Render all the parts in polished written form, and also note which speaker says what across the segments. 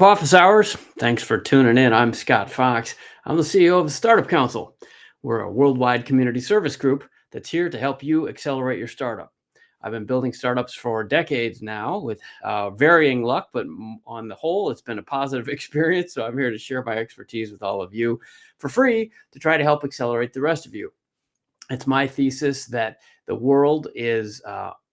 Speaker 1: Office hours. Thanks for tuning in. I'm Scott Fox. I'm the CEO of the Startup Council. We're a worldwide community service group that's here to help you accelerate your startup. I've been building startups for decades now with varying luck, but on the whole, it's been a positive experience. So I'm here to share my expertise with all of you for free to try to help accelerate the rest of you. It's my thesis that the world is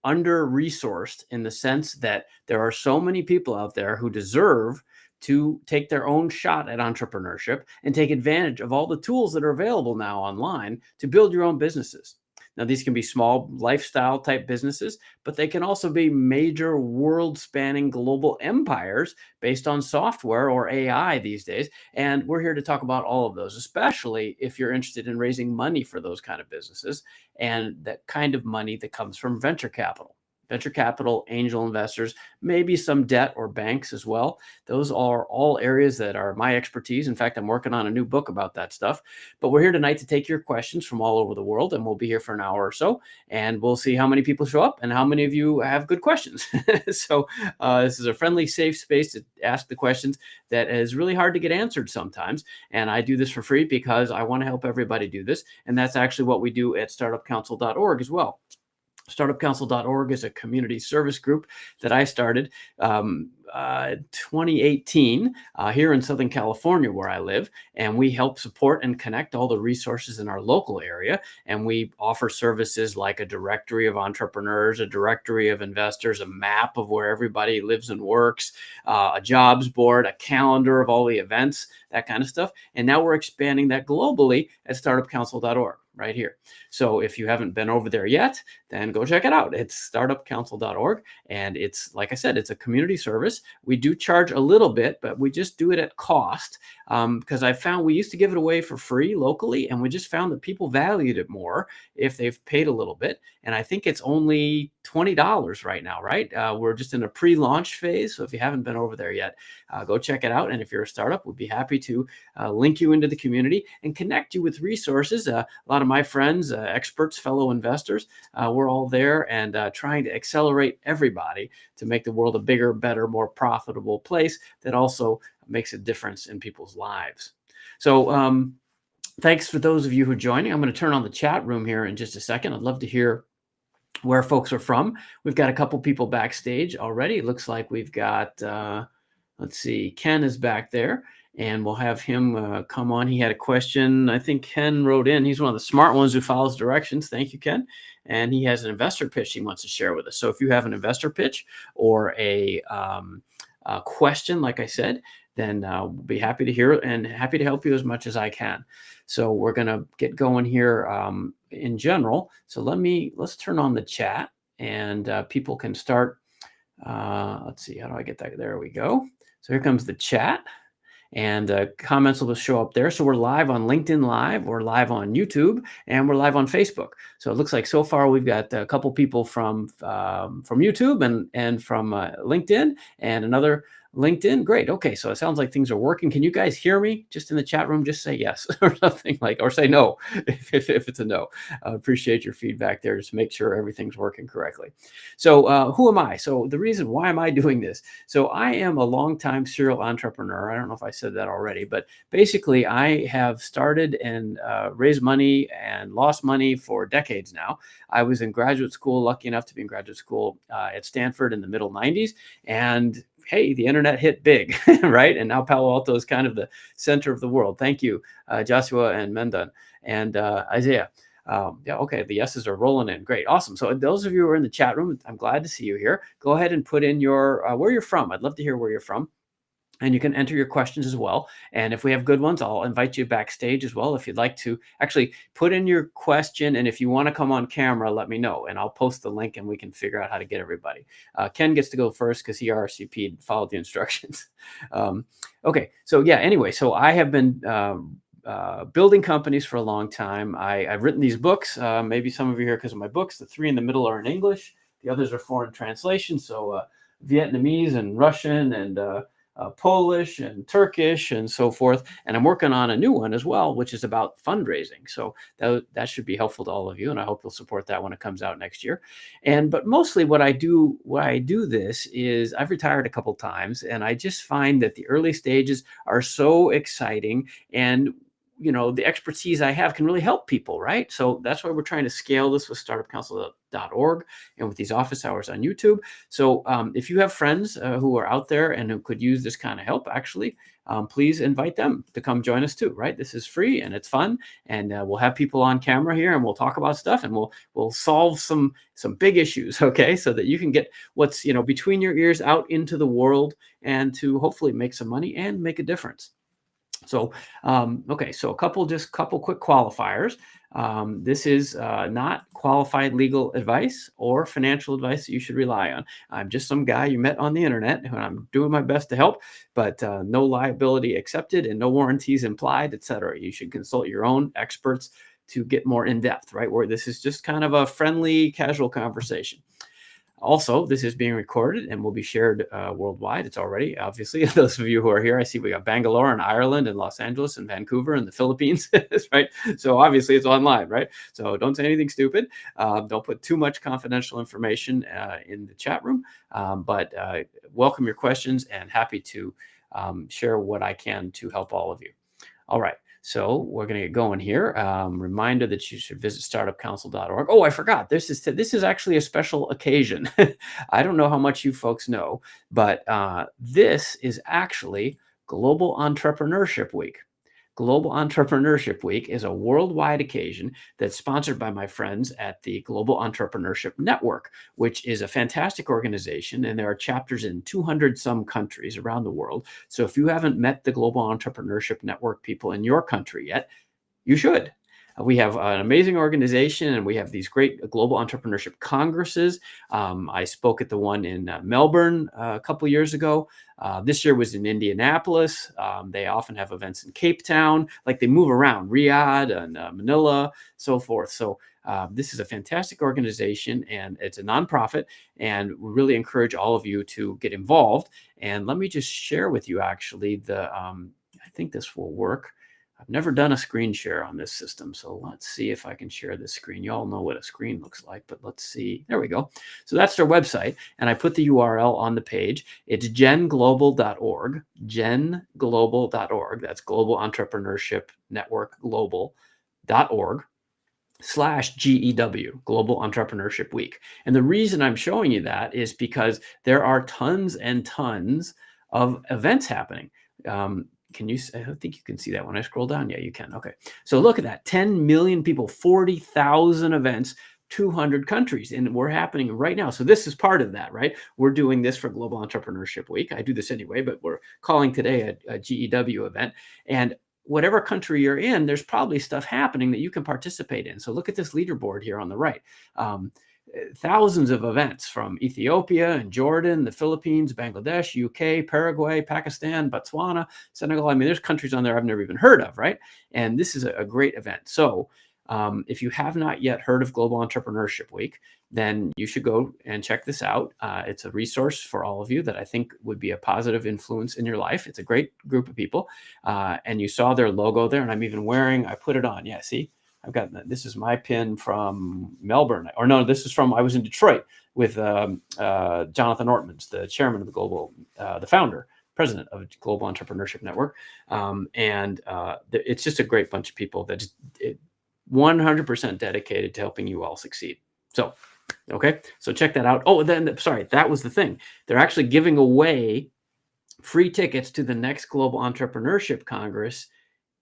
Speaker 1: under resourced in the sense that there are so many people out there who deserve to take their own shot at entrepreneurship and take advantage of all the tools that are available now online to build your own businesses. Now, these can be small lifestyle type businesses, but they can also be major world spanning global empires based on software or AI these days. And we're here to talk about all of those, especially if you're interested in raising money for those kind of businesses and that kind of money that comes from venture capital. Venture capital, angel investors, maybe some debt or banks as well. Those are all areas that are my expertise. In fact, I'm working on a new book about that stuff. But we're here tonight to take your questions from all over the world, and we'll be here for an hour or so, and we'll see how many people show up and how many of you have good questions. So this is a friendly, safe space to ask the questions that is really hard to get answered sometimes. And I do this for free because I want to help everybody do this. And that's actually what we do at startupcouncil.org as well. Startupcouncil.org is a community service group that I started 2018 here in Southern California, where I live. And we help support and connect all the resources in our local area. And we offer services like a directory of entrepreneurs, a directory of investors, a map of where everybody lives and works, a jobs board, a calendar of all the events, that kind of stuff. And now we're expanding that globally at startupcouncil.org right here. So if you haven't been over there yet, then go check it out. It's startupcouncil.org. And it's, like I said, it's a community service. We do charge a little bit, but we just do it at cost because I found we used to give it away for free locally. And we just found that people valued it more if they've paid a little bit. And I think it's only $20 right now, right? We're just in a pre-launch phase. So if you haven't been over there yet, go check it out. And if you're a startup, we'd be happy to link you into the community and connect you with resources. A lot of my friends, experts, fellow investors, we're all there and trying to accelerate everybody to make the world a bigger, better, more profitable place that also makes a difference in people's lives. So thanks for those of you who are joining. I'm going to turn on the chat room here in just a second. I'd love to hear where folks are from. We've got a couple people backstage already. It looks like we've got, let's see, Ken is back there. And we'll have him come on. He had a question. I think Ken wrote in. He's one of the smart ones who follows directions. Thank you, Ken. And he has an investor pitch he wants to share with us. So if you have an investor pitch or a question, like I said, then we'll be happy to hear it and happy to help you as much as I can. So we're going to get going here in general. So let's turn on the chat and people can start. Let's see. How do I get that? There we go. So here comes the chat. And comments will show up there. So we're live on LinkedIn Live, we're live on YouTube, and we're live on Facebook. So it looks like so far we've got a couple people from YouTube and from LinkedIn and another LinkedIn. Great. Okay. So it sounds like things are working. Can you guys hear me? Just in the chat room, just say yes or something or say no if it's a no. Appreciate your feedback there. Just make sure everything's working correctly. So who am I? So the reason why am I doing this? So I am a longtime serial entrepreneur. I don't know if I said that already, but basically I have started and raised money and lost money for decades now. I was in graduate school, lucky enough to be in graduate school at Stanford in the middle 90s. And hey, the internet hit big, right? And now Palo Alto is kind of the center of the world. Thank you, Joshua and Mendan and Isaiah. Yeah, okay, the yeses are rolling in. Great, awesome. So those of you who are in the chat room, I'm glad to see you here. Go ahead and put in your where you're from. I'd love to hear where you're from. And you can enter your questions as well. And if we have good ones, I'll invite you backstage as well. If you'd like to actually put in your question. And if you want to come on camera, let me know. And I'll post the link and we can figure out how to get everybody. Ken gets to go first because he RSVP'd, followed the instructions. Okay, so yeah, anyway, so I have been building companies for a long time. I've written these books. Maybe some of you here because of my books. The three in the middle are in English. The others are foreign translations. So Vietnamese and Russian and Polish and Turkish and so forth. And I'm working on a new one as well, which is about fundraising. So that should be helpful to all of you. And I hope you'll support that when it comes out next year. But mostly what I do this is I've retired a couple times, and I just find that the early stages are so exciting, and the expertise I have can really help people, right? So that's why we're trying to scale this with startupcouncil.org and with these office hours on YouTube. So if you have friends who are out there and who could use this kind of help, actually, please invite them to come join us too, right? This is free and it's fun, and we'll have people on camera here, and we'll talk about stuff, and we'll solve some big issues, okay? So that you can get what's between your ears out into the world, and to hopefully make some money and make a difference. So, okay, so a couple quick qualifiers. This is not qualified legal advice or financial advice that you should rely on. I'm just some guy you met on the internet, and I'm doing my best to help, but no liability accepted and no warranties implied, etc. You should consult your own experts to get more in depth, right? Where this is just kind of a friendly, casual conversation. Also, this is being recorded and will be shared worldwide. It's already, obviously, those of you who are here, I see we got Bangalore and Ireland and Los Angeles and Vancouver and the Philippines, right? So obviously it's online, right? So don't say anything stupid. Don't put too much confidential information in the chat room, but welcome your questions, and happy to share what I can to help all of you. All right. So we're going to get going here. Reminder that you should visit startupcouncil.org. Oh, I forgot. This is actually a special occasion. I don't know how much you folks know, but this is actually Global Entrepreneurship Week. Global Entrepreneurship Week is a worldwide occasion that's sponsored by my friends at the Global Entrepreneurship Network, which is a fantastic organization, and there are chapters in 200 some countries around the world. So if you haven't met the Global Entrepreneurship Network people in your country yet, you should. We have an amazing organization, and we have these great global entrepreneurship congresses. I spoke at the one in Melbourne a couple years ago. This year was in Indianapolis. They often have events in Cape Town, like they move around, Riyadh and Manila, so forth. So this is a fantastic organization, and it's a nonprofit, and we really encourage all of you to get involved. And let me just share with you, actually, I think this will work. I've never done a screen share on this system, so let's see if I can share this screen. You all know what a screen looks like, but let's see. There we go. So that's their website, and I put the URL on the page. It's genglobal.org, genglobal.org. That's Global Entrepreneurship Network Global.org /GEW, Global Entrepreneurship Week. And the reason I'm showing you that is because there are tons and tons of events happening. I don't think you can see that when I scroll down. Yeah, you can. Okay. So look at that. 10 million people, 40,000 events, 200 countries, and we're happening right now. So this is part of that, right? We're doing this for Global Entrepreneurship Week. I do this anyway, but we're calling today a GEW event. And whatever country you're in, there's probably stuff happening that you can participate in. So look at this leaderboard here on the right. Thousands of events from Ethiopia and Jordan, the Philippines, Bangladesh, UK, Paraguay, Pakistan, Botswana, Senegal. I mean, there's countries on there I've never even heard of, right? And this is a great event. So if you have not yet heard of Global Entrepreneurship Week, then you should go and check this out. It's a resource for all of you that I think would be a positive influence in your life. It's a great group of people. And you saw their logo there, and I'm even I put it on. Yeah, see? This is my pin from Melbourne, or no, this is I was in Detroit with Jonathan Ortmans, the chairman of the founder, president of Global Entrepreneurship Network. It's just a great bunch of people that just 100% dedicated to helping you all succeed. So, okay, so check that out. Oh, then, sorry, that was the thing. They're actually giving away free tickets to the next Global Entrepreneurship Congress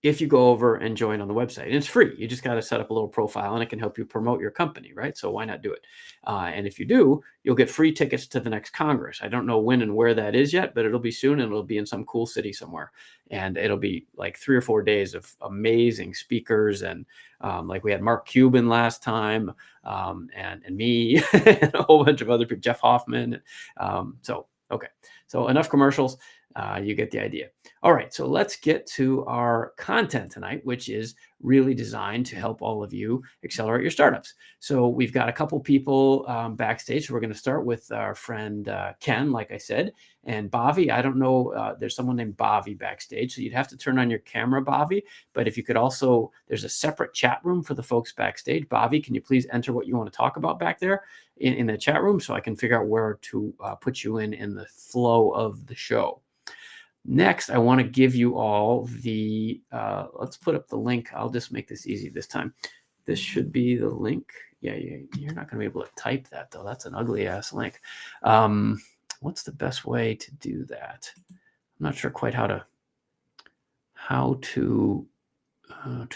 Speaker 1: if you go over and join on the website. And it's free. You just got to set up a little profile, and it can help you promote your company, right? So why not do it? And if you do, you'll get free tickets to the next Congress. I don't know when and where that is yet, but it'll be soon, and it'll be in some cool city somewhere. And it'll be like 3 or 4 days of amazing speakers. And like we had Mark Cuban last time, and me, and a whole bunch of other people, Jeff Hoffman. Okay. So enough commercials. You get the idea. All right, so let's get to our content tonight, which is really designed to help all of you accelerate your startups. So we've got a couple people backstage. So we're going to start with our friend Ken, like I said, and Bobby. I don't know, there's someone named Bobby backstage, so you'd have to turn on your camera, Bobby. But if you could also, there's a separate chat room for the folks backstage. Bobby, can you please enter what you want to talk about back there in the chat room so I can figure out where to put you in the flow of the show. Next, I want to give you all the, let's put up the link. I'll just make this easy this time. This should be the link. Yeah, you're not going to be able to type that, though. That's an ugly ass link. What's the best way to do that? I'm not sure quite how to, I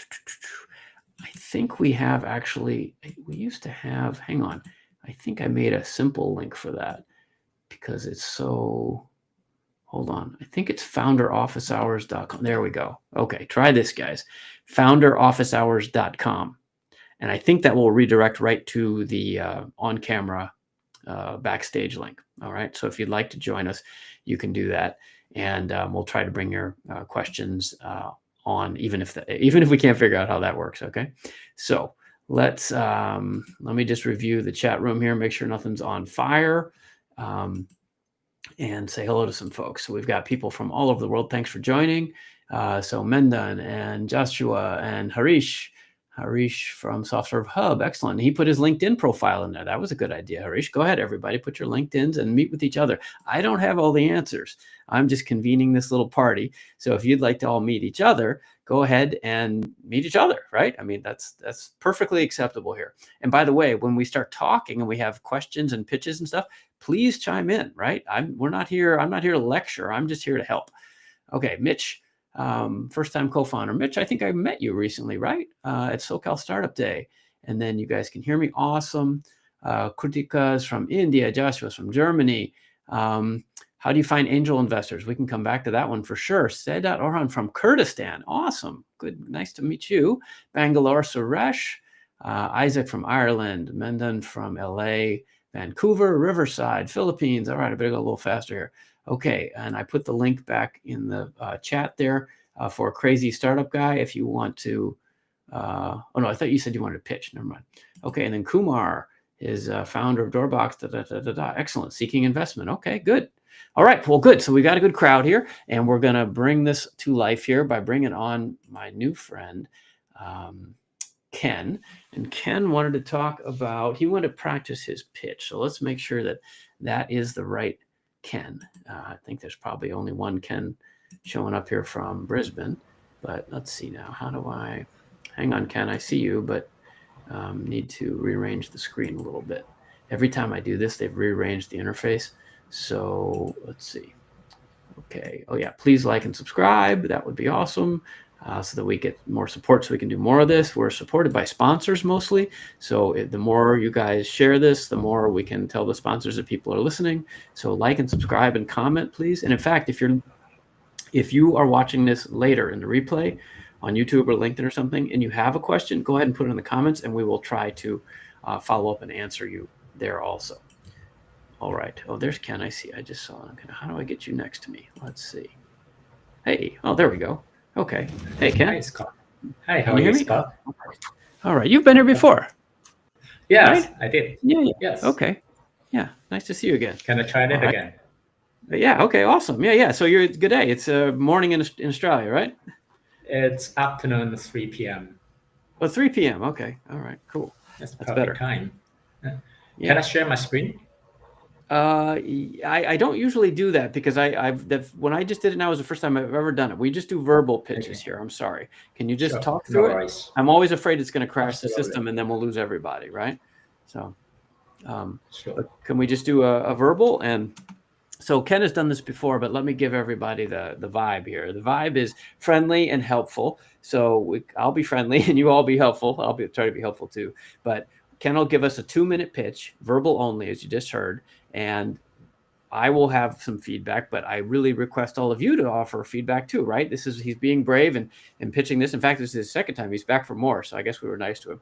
Speaker 1: think we have actually, we used to have, hang on. I think I made a simple link for that because it's so, hold on. I think it's founderofficehours.com. There we go. Okay, try this, guys. Founderofficehours.com. And I think that will redirect right to the on-camera backstage link. All right, so if you'd like to join us, you can do that. And we'll try to bring your questions on, even if we can't figure out how that works, okay? So let's, let me just review the chat room here, make sure nothing's on fire. And say hello to some folks. So we've got people from all over the world. Thanks for joining. So Mendan and Joshua and Harish from SoftServe Hub. Excellent. He put his LinkedIn profile in there. That was a good idea, Harish. Go ahead, everybody. Put your LinkedIns and meet with each other. I don't have all the answers. I'm just convening this little party. So if you'd like to all meet each other, go ahead and meet each other, right? I mean, that's perfectly acceptable here. And by the way, when we start talking and we have questions and pitches and stuff, please chime in, right? I'm not here to lecture. I'm just here to help. Okay, Mitch, first-time co-founder. Mitch, I think I met you recently, right? At SoCal Startup Day. And then you guys can hear me. Awesome. Krutika's from India. Joshua's from Germany. How do you find angel investors? We can come back to that one for sure. Sedat Orhan from Kurdistan. Awesome. Good. Nice to meet you. Bangalore, Suresh. Isaac from Ireland. Mendan from LA. Vancouver, Riverside, Philippines. All right, I better go a little faster here. Okay, and I put the link back in the chat there for Crazy Startup Guy if you want to. Oh, no, I thought you said you wanted to pitch. Never mind. Okay, and then Kumar is founder of Doorbox. Excellent. Seeking investment. Okay, good. All right, well, good. So we got a good crowd here, and we're going to bring this to life here by bringing on my new friend, Ken. And Ken wanted to talk about, he wanted to practice his pitch. So let's make sure that that is the right Ken. I think there's probably only one Ken showing up here from Brisbane, but let's see now. How do I, hang on, Ken, I see you, but need to rearrange the screen a little bit. Every time I do this, they've rearranged the interface. So let's see. Okay. Oh yeah, please like and subscribe. That would be awesome. So that we get more support so we can do more of this. We're supported by sponsors mostly. So the more you guys share this, the more we can tell the sponsors that people are listening. So like and subscribe and comment, please. And in fact, if you are watching this later in the replay on YouTube or LinkedIn or something, and you have a question, go ahead and put it in the comments and we will try to follow up and answer you there also. All right. Oh, there's Ken. I see. I just saw him. How do I get you next to me? Let's see. Hey. Oh, there we go. Okay. Hey, Ken.
Speaker 2: Hi, Scott. Hi, how are you, Scott?
Speaker 1: All right. You've been here before.
Speaker 2: Yes,
Speaker 1: right?
Speaker 2: I did.
Speaker 1: Yeah.
Speaker 2: Yes.
Speaker 1: Okay. Yeah. Nice to see you again.
Speaker 2: Can I try it again?
Speaker 1: Yeah. Okay. Awesome. Yeah. So good day. It's morning in Australia, right?
Speaker 2: It's afternoon, 3 p.m.
Speaker 1: Oh, 3 p.m. Okay. All right. Cool.
Speaker 2: That's
Speaker 1: better.
Speaker 2: perfect time. Can I share my screen?
Speaker 1: I don't usually do that because when I just did it now is the first time I've ever done it. We just do verbal pitches here. I'm sorry. Can you just talk through it? I'm always afraid it's going to crash the system and then we'll lose everybody, right? So, can we just do a verbal? And so Ken has done this before, but let me give everybody the vibe here. The vibe is friendly and helpful. So I'll be friendly and you all be helpful. I'll try to be helpful too. But Ken will give us a 2-minute pitch, verbal only, as you just heard. And I will have some feedback, but I really request all of you to offer feedback too, right? He's being brave and pitching this. In fact, this is his second time. He's back for more. So I guess we were nice to him.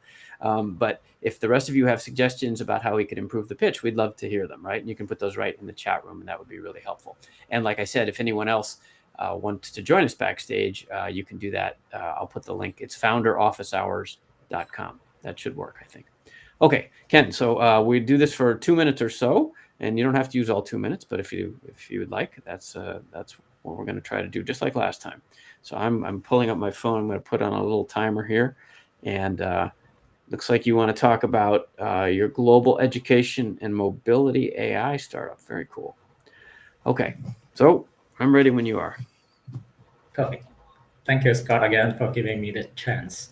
Speaker 1: But if the rest of you have suggestions about how we could improve the pitch, we'd love to hear them, right? And you can put those right in the chat room, and that would be really helpful. And like I said, if anyone else wants to join us backstage, you can do that. I'll put the link. It's founderofficehours.com. That should work, I think. Okay, Ken, so we do this for 2 minutes or so, and you don't have to use all 2 minutes, but if you would like, that's what we're going to try to do, just like last time. So I'm pulling up my phone. I'm going to put on a little timer here, and looks like you want to talk about your global education and mobility AI startup. Very cool. Okay, so I'm ready when you are.
Speaker 2: Perfect. Thank you, Scott, again for giving me the chance.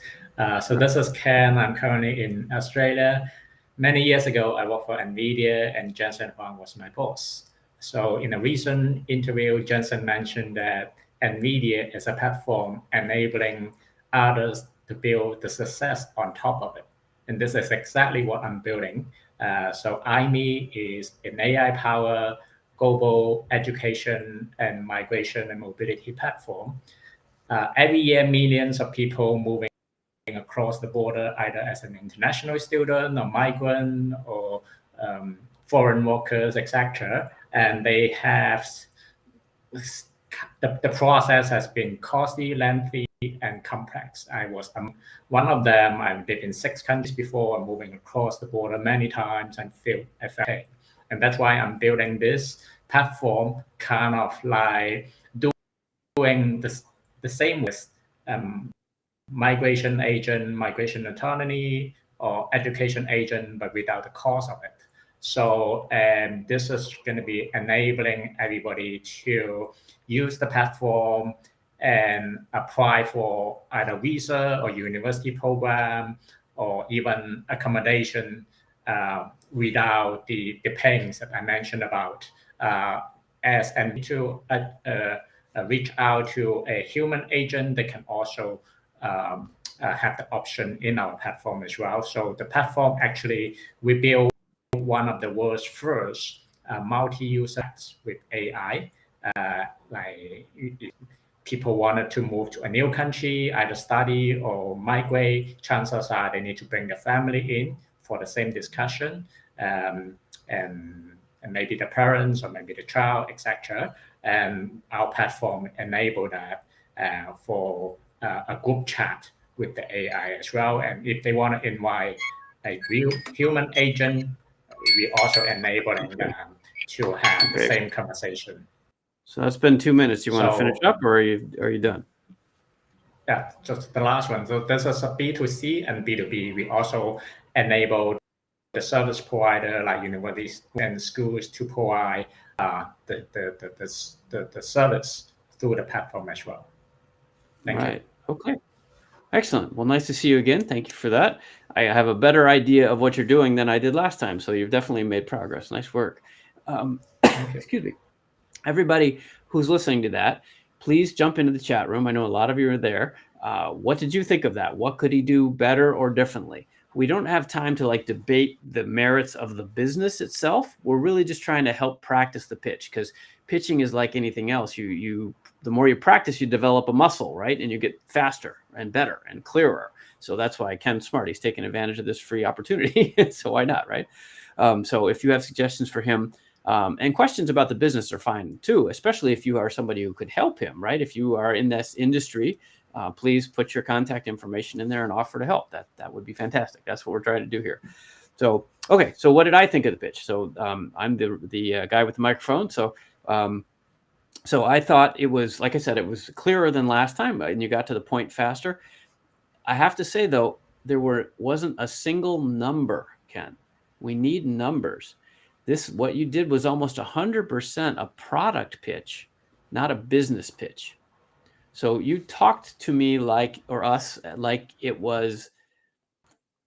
Speaker 2: So this is Ken. I'm currently in Australia. Many years ago, I worked for NVIDIA, and Jensen Huang was my boss. So in a recent interview, Jensen mentioned that NVIDIA is a platform enabling others to build the success on top of it. And this is exactly what I'm building. So IME is an AI-powered global education and migration and mobility platform. Every year, millions of people moving across the border, either as an international student or migrant or foreign workers, etc. And they have the process has been costly, lengthy, and complex. I was one of them. I've lived in 6 countries before, moving across the border many times and feel affected. And that's why I'm building this platform, kind of like doing the same with migration agent, migration autonomy, or education agent, but without the cost of it. So, and this is going to be enabling everybody to use the platform and apply for either visa or university program or even accommodation without the pains that I mentioned about. As and to reach out to a human agent, they can also have the option in our platform as well. So the platform actually, we build one of the world's first multi-user apps with AI. Like people wanted to move to a new country, either study or migrate, chances are they need to bring the family in for the same discussion, and maybe the parents or maybe the child, etc. And our platform enable that for a group chat with the AI as well. And if they want to invite a real human agent, we also enabling them to have the same conversation.
Speaker 1: So that's been 2 minutes. You want to finish up, or are you done?
Speaker 2: Yeah, just the last one. So this is a B2C and B2B. We also enable the service provider like universities and schools to provide the service through the platform as well. Thank you.
Speaker 1: Okay. Excellent. Well, nice to see you again. Thank you for that. I have a better idea of what you're doing than I did last time. So you've definitely made progress. Nice work. Excuse me. Everybody who's listening to that, please jump into the chat room. I know a lot of you are there. What did you think of that? What could he do better or differently? We don't have time to like debate the merits of the business itself. We're really just trying to help practice the pitch, because pitching is like anything else. The more you practice, you develop a muscle, right? And you get faster and better and clearer. So that's why Ken's smart. He's taking advantage of this free opportunity. So why not, right? So if you have suggestions for him, and questions about the business are fine too, especially if you are somebody who could help him, right? If you are in this industry, please put your contact information in there and offer to help. That would be fantastic. That's what we're trying to do here. So, okay. So what did I think of the pitch? So I'm the guy with the microphone. So I thought it was, like I said, it was clearer than last time, and you got to the point faster. I have to say though, wasn't a single number, Ken. We need numbers. What you did was almost 100% a product pitch, not a business pitch. So you talked to me like it was,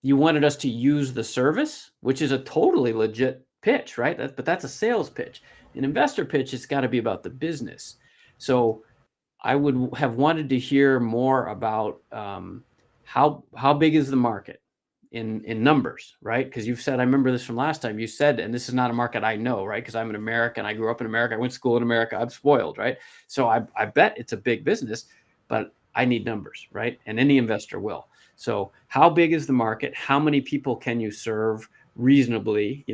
Speaker 1: you wanted us to use the service, which is a totally legit pitch, right? But that's a sales pitch. An investor pitch, it's got to be about the business. So I would have wanted to hear more about how big is the market? in numbers, right? Because you've said, I remember this from last time, you said, and this is not a market I know, right? Because I'm an American, I grew up in America, I went to school in America, I'm spoiled, right? So I bet it's a big business, but I need numbers, right? And any investor will. So how big is the market? How many people can you serve reasonably,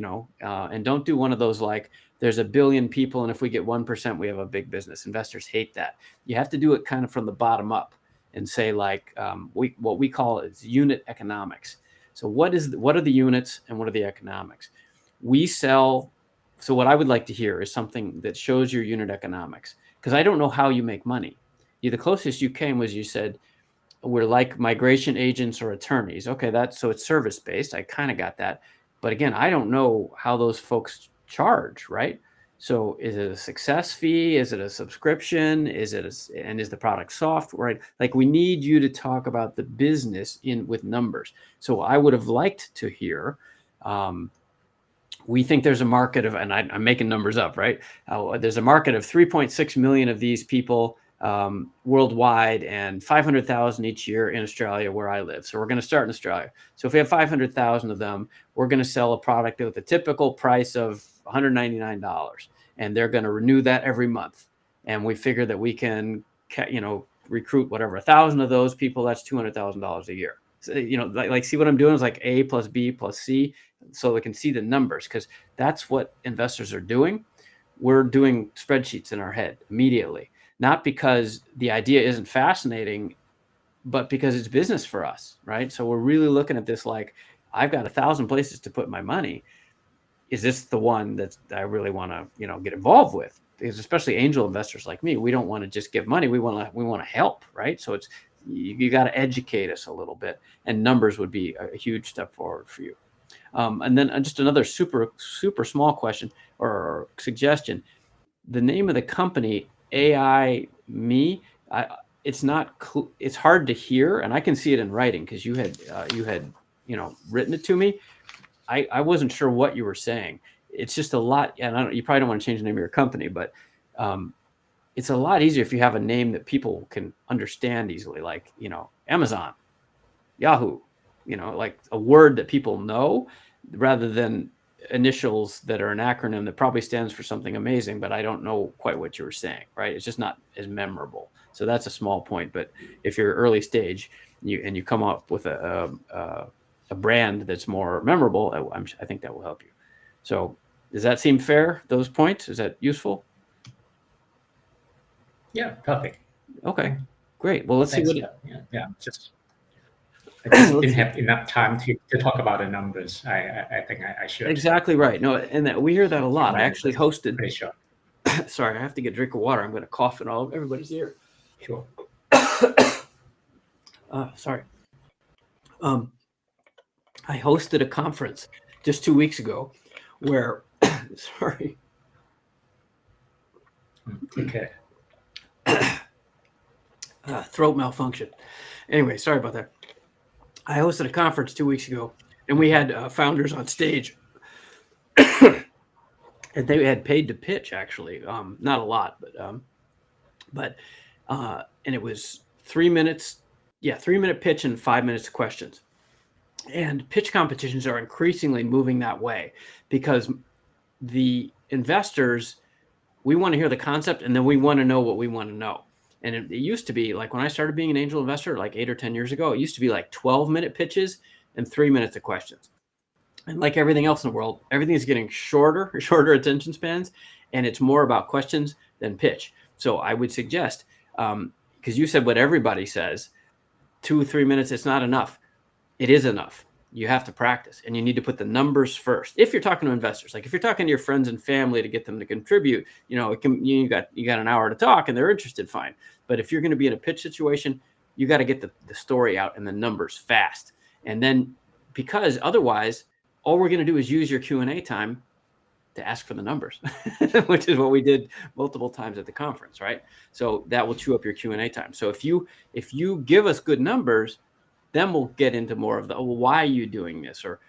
Speaker 1: and don't do one of those like, there's a billion people, and if we get 1%, we have a big business. Investors hate that. You have to do it kind of from the bottom up and say like, what we call is unit economics. So what are the units and what are the economics? We sell. So what I would like to hear is something that shows your unit economics, because I don't know how you make money. The closest you came was you said, we're like migration agents or attorneys. Okay, so it's service based. I kind of got that. But again, I don't know how those folks charge, right? So is it a success fee? Is it a subscription? And is the product software? Right? Like, we need you to talk about the business with numbers. So I would have liked to hear, we think there's a market of, and I'm making numbers up, right? There's a market of 3.6 million of these people worldwide, and 500,000 each year in Australia, where I live. So we're going to start in Australia. So if we have 500,000 of them, we're going to sell a product with a typical price of $199, and they're going to renew that every month. And we figure that we can, recruit whatever 1,000 of those people. That's $200,000 a year. So, like see what I'm doing is like A plus B plus C, so they can see the numbers, because that's what investors are doing. We're doing spreadsheets in our head immediately. Not because the idea isn't fascinating, but because it's business for us, right? So we're really looking at this like, I've got 1,000 places to put my money. Is this the one that I really want to, get involved with? Because especially angel investors like me, we don't want to just give money. We want to help, right? So it's, you got to educate us a little bit, and numbers would be a huge step forward for you. And then just another super, super small question or suggestion. The name of the company, AI Me, it's hard to hear, and I can see it in writing because you had written it to me. I wasn't sure what you were saying. It's just a lot, and you probably don't want to change the name of your company, but it's a lot easier if you have a name that people can understand easily, like Amazon, Yahoo, like a word that people know, rather than initials that are an acronym that probably stands for something amazing, but I don't know quite what you were saying, right? It's just not as memorable. So that's a small point. But if you're early stage and you come up with a brand that's more memorable, I think that will help you. So does that seem fair, those points? Is that useful?
Speaker 2: Yeah, perfect.
Speaker 1: Okay, great. Well, let's see what
Speaker 2: I just didn't have enough time to talk about the numbers. I think I should.
Speaker 1: Exactly right. No, and we hear that a lot. I actually hosted.
Speaker 2: Pretty sure.
Speaker 1: Sorry, I have to get a drink of water. I'm going to cough in all of everybody's ear.
Speaker 2: Sure.
Speaker 1: Sorry. I hosted a conference just 2 weeks ago where, sorry.
Speaker 2: Okay.
Speaker 1: Throat malfunction. Anyway, sorry about that. I hosted a conference 2 weeks ago, and we had founders on stage, and they had paid to pitch. Actually, not a lot, but and it was 3 minutes. Yeah, 3-minute pitch and 5 minutes of questions. And pitch competitions are increasingly moving that way, because the investors, we want to hear the concept, and then we want to know what we want to know. And it used to be like when I started being an angel investor, like 8 or 10 years ago, it used to be like 12-minute pitches and 3 minutes of questions. And like everything else in the world, everything is getting shorter attention spans, and it's more about questions than pitch. So I would suggest, because you said what everybody says, 2 or 3 minutes, it's not enough. It is enough. You have to practice, and you need to put the numbers first. If you're talking to investors, like if you're talking to your friends and family to get them to contribute, you got an hour to talk and they're interested, fine. But if you're going to be in a pitch situation, you got to get the story out and the numbers fast. And then, because otherwise, all we're going to do is use your Q&A time to ask for the numbers, which is what we did multiple times at the conference, right? So that will chew up your Q&A time. So if you give us good numbers, then we'll get into more of the, why are you doing this? Or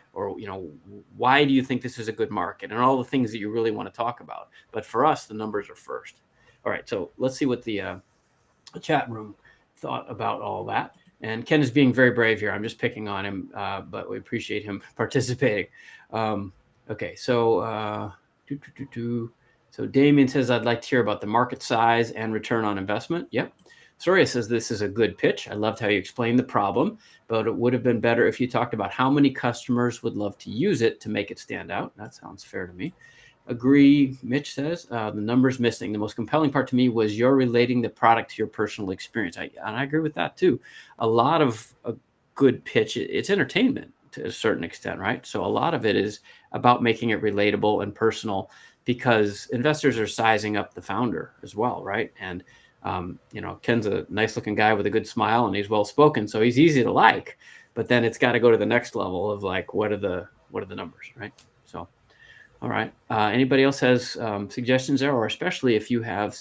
Speaker 1: why do you think this is a good market? And all the things that you really want to talk about. But for us, the numbers are first. All right, so let's see what the chat room thought about all that. And Ken is being very brave here. I'm just picking on him, but we appreciate him participating. Okay, so so Damien says, I'd like to hear about the market size and return on investment. Yep. Surya says, this is a good pitch. I loved how you explained the problem, but it would have been better if you talked about how many customers would love to use it to make it stand out. That sounds fair to me. Agree, Mitch says. The numbers missing. The most compelling part to me was you're relating the product to your personal experience. And I agree with that too. A lot of a good pitch, it's entertainment to a certain extent, right? So a lot of it is about making it relatable and personal, because investors are sizing up the founder as well, right? And Ken's a nice looking guy with a good smile and he's well spoken, so he's easy to like. But then it's got to go to the next level of like, what are the numbers, right? So, all right. Anybody else has suggestions there, or especially if you have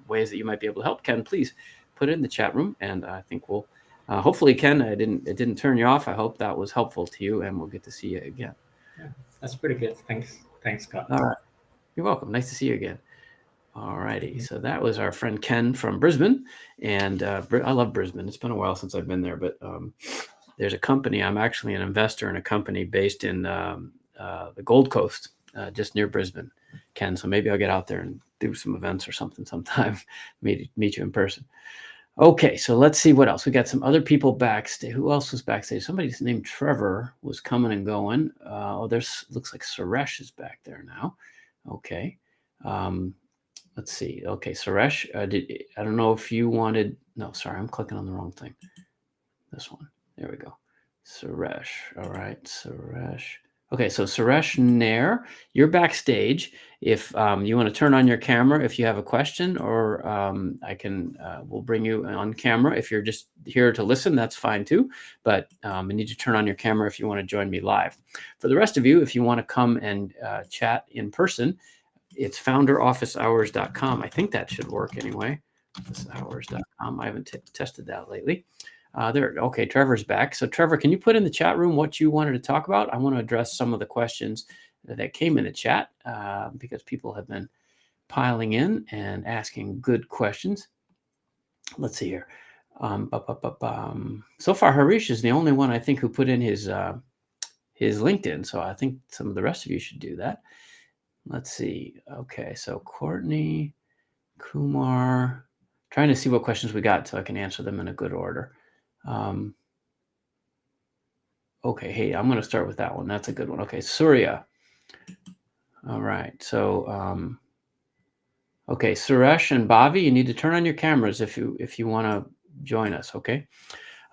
Speaker 1: ways that you might be able to help Ken, please put it in the chat room, and I think we'll hopefully, Ken, it didn't turn you off. I hope that was helpful to you, and we'll get to see you again.
Speaker 2: Yeah, that's pretty good. Thanks, Scott.
Speaker 1: All right. You're welcome. Nice to see you again. All righty. So that was our friend Ken from Brisbane. And I love Brisbane. It's been a while since I've been there, but there's a company. I'm actually an investor in a company based in the Gold Coast, just near Brisbane, Ken. So maybe I'll get out there and do some events or something sometime, meet you in person. Okay, so let's see what else. We got some other people backstage. Who else was backstage? Somebody's named Trevor was coming and going. Looks like Suresh is back there now. Okay. Let's see. Okay, Suresh, I don't know if you wanted, no, sorry, I'm clicking on the wrong thing. This one. There we go. Suresh. All right, Suresh. Okay, so Suresh Nair, you're backstage. If you want to turn on your camera if you have a question, or we'll bring you on camera. If you're just here to listen, that's fine too. But I need to turn on your camera if you want to join me live. For the rest of you, if you want to come and chat in person, it's founderofficehours.com. I think that should work anyway. Officehours.com. I haven't tested that lately. Okay, Trevor's back. So Trevor, can you put in the chat room what you wanted to talk about? I want to address some of the questions that came in the chat because people have been piling in and asking good questions. Let's see here. So far, Harish is the only one I think who put in his LinkedIn. So I think some of the rest of you should do that. Let's see. Okay, so Courtney, Kumar, trying to see what questions we got so I can answer them in a good order. Okay, hey, I'm going to start with that one. That's a good one. Okay, Surya. All right, so okay, Suresh and Bhavi, you need to turn on your cameras if you want to join us. Okay.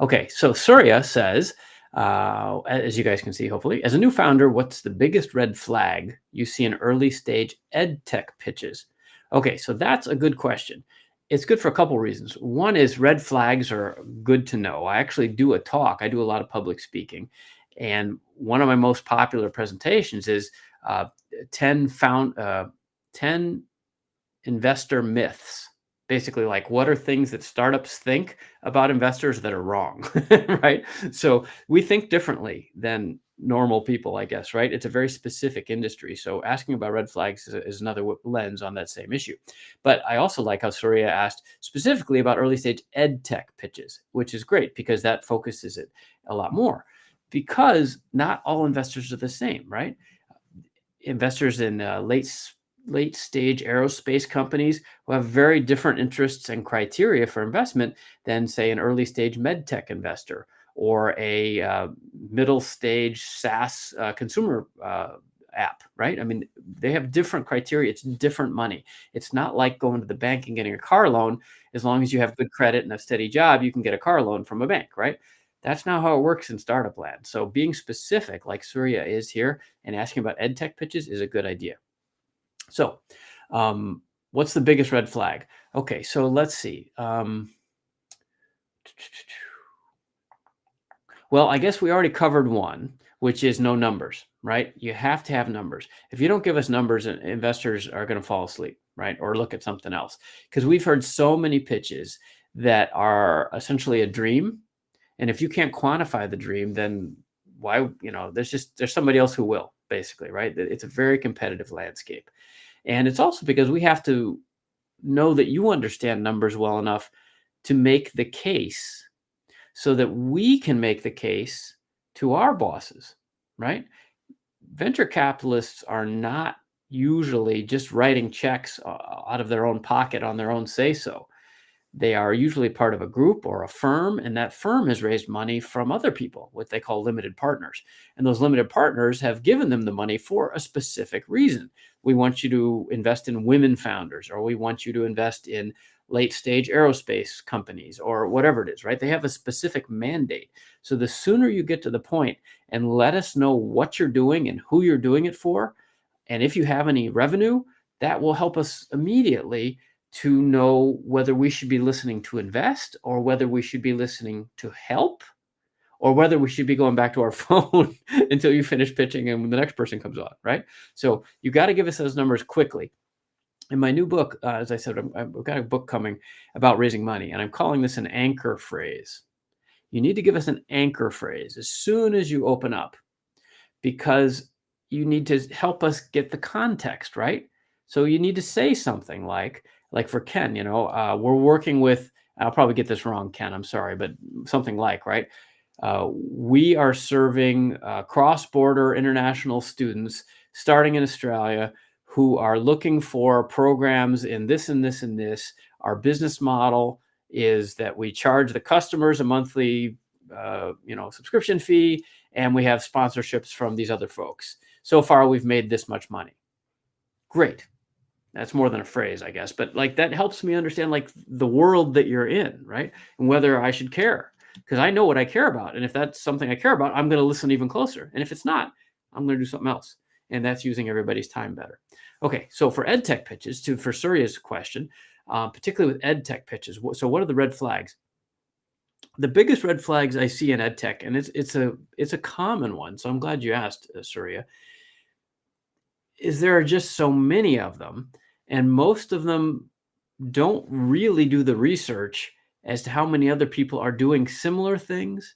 Speaker 1: Okay, so Surya says, as you guys can see, hopefully, as a new founder, what's the biggest red flag you see in early stage ed tech pitches? Okay, so that's a good question. It's good for a couple reasons. One is red flags are good to know. I actually do a talk. I do a lot of public speaking. And one of my most popular presentations is 10 investor myths. Basically, like, what are things that startups think about investors that are wrong, right? So we think differently than normal people, I guess, right? It's a very specific industry. So asking about red flags is another lens on that same issue. But I also like how Surya asked specifically about early stage ed tech pitches, which is great because that focuses it a lot more, because not all investors are the same, right? Investors in late stage aerospace companies who have very different interests and criteria for investment than, say, an early stage med tech investor or a middle stage SaaS consumer app, right? I mean, they have different criteria. It's different money. It's not like going to the bank and getting a car loan. As long as you have good credit and a steady job, you can get a car loan from a bank, right? That's not how it works in startup land. So being specific, like Surya is here, and asking about ed tech pitches is a good idea. So what's the biggest red flag? Okay, so let's see. Well, I guess we already covered one, which is no numbers, right? You have to have numbers. If you don't give us numbers, investors are going to fall asleep, right? Or look at something else. Because we've heard so many pitches that are essentially a dream. And if you can't quantify the dream, then why, there's somebody else who will, basically, right? It's a very competitive landscape. And it's also because we have to know that you understand numbers well enough to make the case so that we can make the case to our bosses, right? Venture capitalists are not usually just writing checks out of their own pocket on their own say so. They are usually part of a group or a firm, and that firm has raised money from other people, what they call limited partners. And those limited partners have given them the money for a specific reason. We want you to invest in women founders, or we want you to invest in late stage aerospace companies, or whatever it is, right? They have a specific mandate. So the sooner you get to the point and let us know what you're doing and who you're doing it for, and if you have any revenue, that will help us immediately to know whether we should be listening to invest, or whether we should be listening to help, or whether we should be going back to our phone until you finish pitching and when the next person comes on, right? So you got to give us those numbers quickly. In my new book, as I said, I've got a book coming about raising money, and I'm calling this an anchor phrase. You need to give us an anchor phrase as soon as you open up, because you need to help us get the context, right? So you need to say something like for Ken, we're working with, I'll probably get this wrong, Ken, I'm sorry, but something like, right? We are serving cross-border international students starting in Australia who are looking for programs in this and this and this. Our business model is that we charge the customers a monthly, subscription fee, and we have sponsorships from these other folks. So far, we've made this much money. Great. That's more than a phrase, I guess, but like that helps me understand like the world that you're in, right? And whether I should care, because I know what I care about. And if that's something I care about, I'm going to listen even closer. And if it's not, I'm going to do something else. And that's using everybody's time better. Okay, so for EdTech pitches, for Surya's question, particularly with EdTech pitches, so what are the red flags? The biggest red flags I see in EdTech, and it's a common one, so I'm glad you asked, Surya, is there are just so many of them, and most of them don't really do the research as to how many other people are doing similar things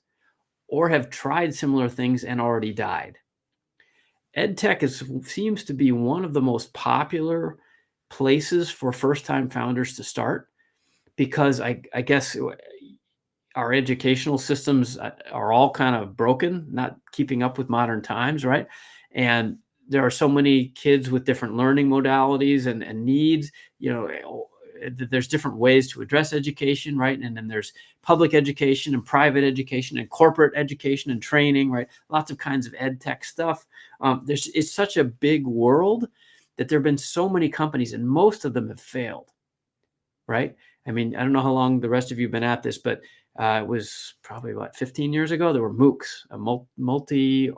Speaker 1: or have tried similar things and already died. EdTech seems to be one of the most popular places for first-time founders to start, because I guess our educational systems are all kind of broken, not keeping up with modern times, right? And there are so many kids with different learning modalities and needs, there's different ways to address education, right? And then there's public education and private education and corporate education and training, right? Lots of kinds of ed tech stuff. It's such a big world that there have been so many companies, and most of them have failed, right? I mean, I don't know how long the rest of you have been at this, but it was probably 15 years ago. There were MOOCs, multi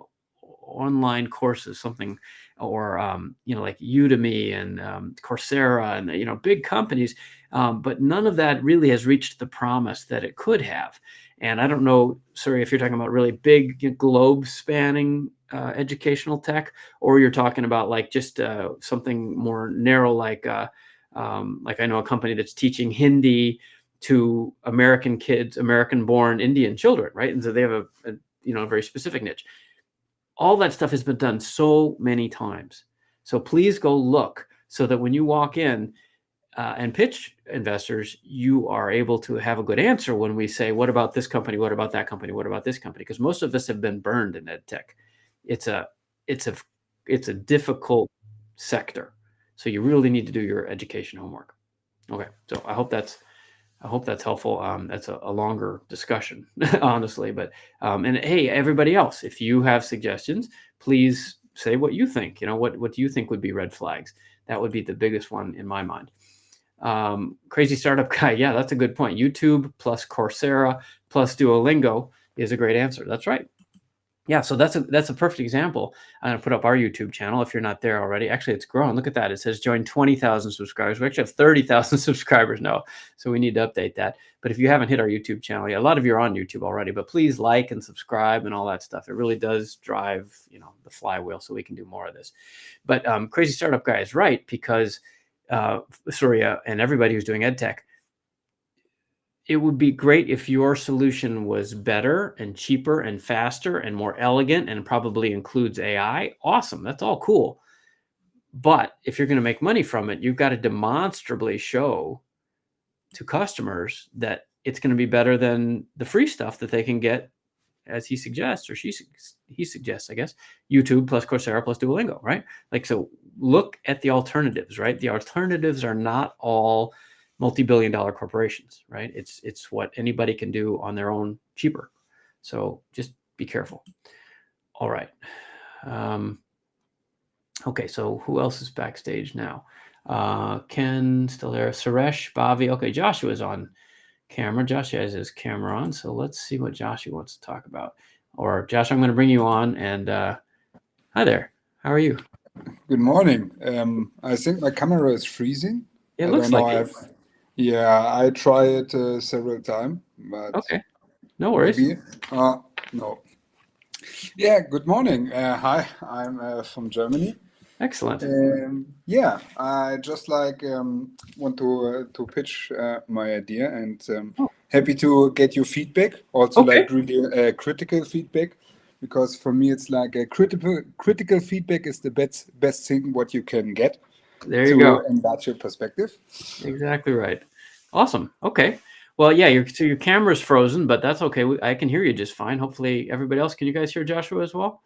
Speaker 1: online courses, something, or like Udemy and Coursera and big companies, but none of that really has reached the promise that it could have. And I don't know, sorry, if you're talking about really big globe spanning educational tech, or you're talking about like just something more narrow, like I know a company that's teaching Hindi to American kids, American born Indian children, right? And so they have a very specific niche. All that stuff has been done so many times. So please go look, so that when you walk in and pitch investors, you are able to have a good answer when we say, what about this company? What about that company? What about this company? Because most of us have been burned in ed tech. It's a difficult sector. So you really need to do your education homework. Okay. So I hope that's helpful. That's a longer discussion, honestly. But and hey, everybody else, if you have suggestions, please say what you think. What do you think would be red flags? That would be the biggest one in my mind. Crazy Startup Guy. Yeah, that's a good point. YouTube plus Coursera plus Duolingo is a great answer. That's right. Yeah, so that's a perfect example. I'm gonna put up our YouTube channel if you're not there already. Actually, it's grown. Look at that. It says join 20,000 subscribers. We actually have 30,000 subscribers now, so we need to update that. But if you haven't hit our YouTube channel yet, a lot of you are on YouTube already, but please like and subscribe and all that stuff. It really does drive, the flywheel, so we can do more of this. But Crazy Startup Guy is right, because Surya and everybody who's doing ed tech, it would be great if your solution was better and cheaper and faster and more elegant and probably includes AI. Awesome. That's all cool. But if you're going to make money from it, you've got to demonstrably show to customers that it's going to be better than the free stuff that they can get, as he suggests, or he suggests, I guess, YouTube plus Coursera plus Duolingo, right? Like, so look at the alternatives, right? The alternatives are not all multi-billion-dollar corporations, right? It's what anybody can do on their own cheaper. So just be careful. All right. Okay, so who else is backstage now? Ken still there, Suresh, Bobby. Okay, Joshua's on camera. Joshua has his camera on, so let's see what Joshua wants to talk about. Or Josh, I'm going to bring you on. And hi there. How are you?
Speaker 3: Good morning. I think my camera is freezing.
Speaker 1: It
Speaker 3: I
Speaker 1: looks
Speaker 3: don't know.
Speaker 1: like it.
Speaker 3: Yeah, I tried it several times, but
Speaker 1: Okay, no worries.
Speaker 3: maybe. No. Yeah. Good morning. Hi, I'm from Germany.
Speaker 1: Excellent.
Speaker 3: Yeah, I just want to pitch my idea, and happy to get your feedback. Also,
Speaker 1: Okay.
Speaker 3: really critical feedback, because for me it's like a critical feedback is the best thing what you can get
Speaker 1: There you
Speaker 3: to
Speaker 1: go.
Speaker 3: enlarge your perspective.
Speaker 1: Exactly right. Awesome. Okay. Well, yeah, your camera's frozen, but that's okay. I can hear you just fine. Hopefully everybody else, can you guys hear Joshua as well?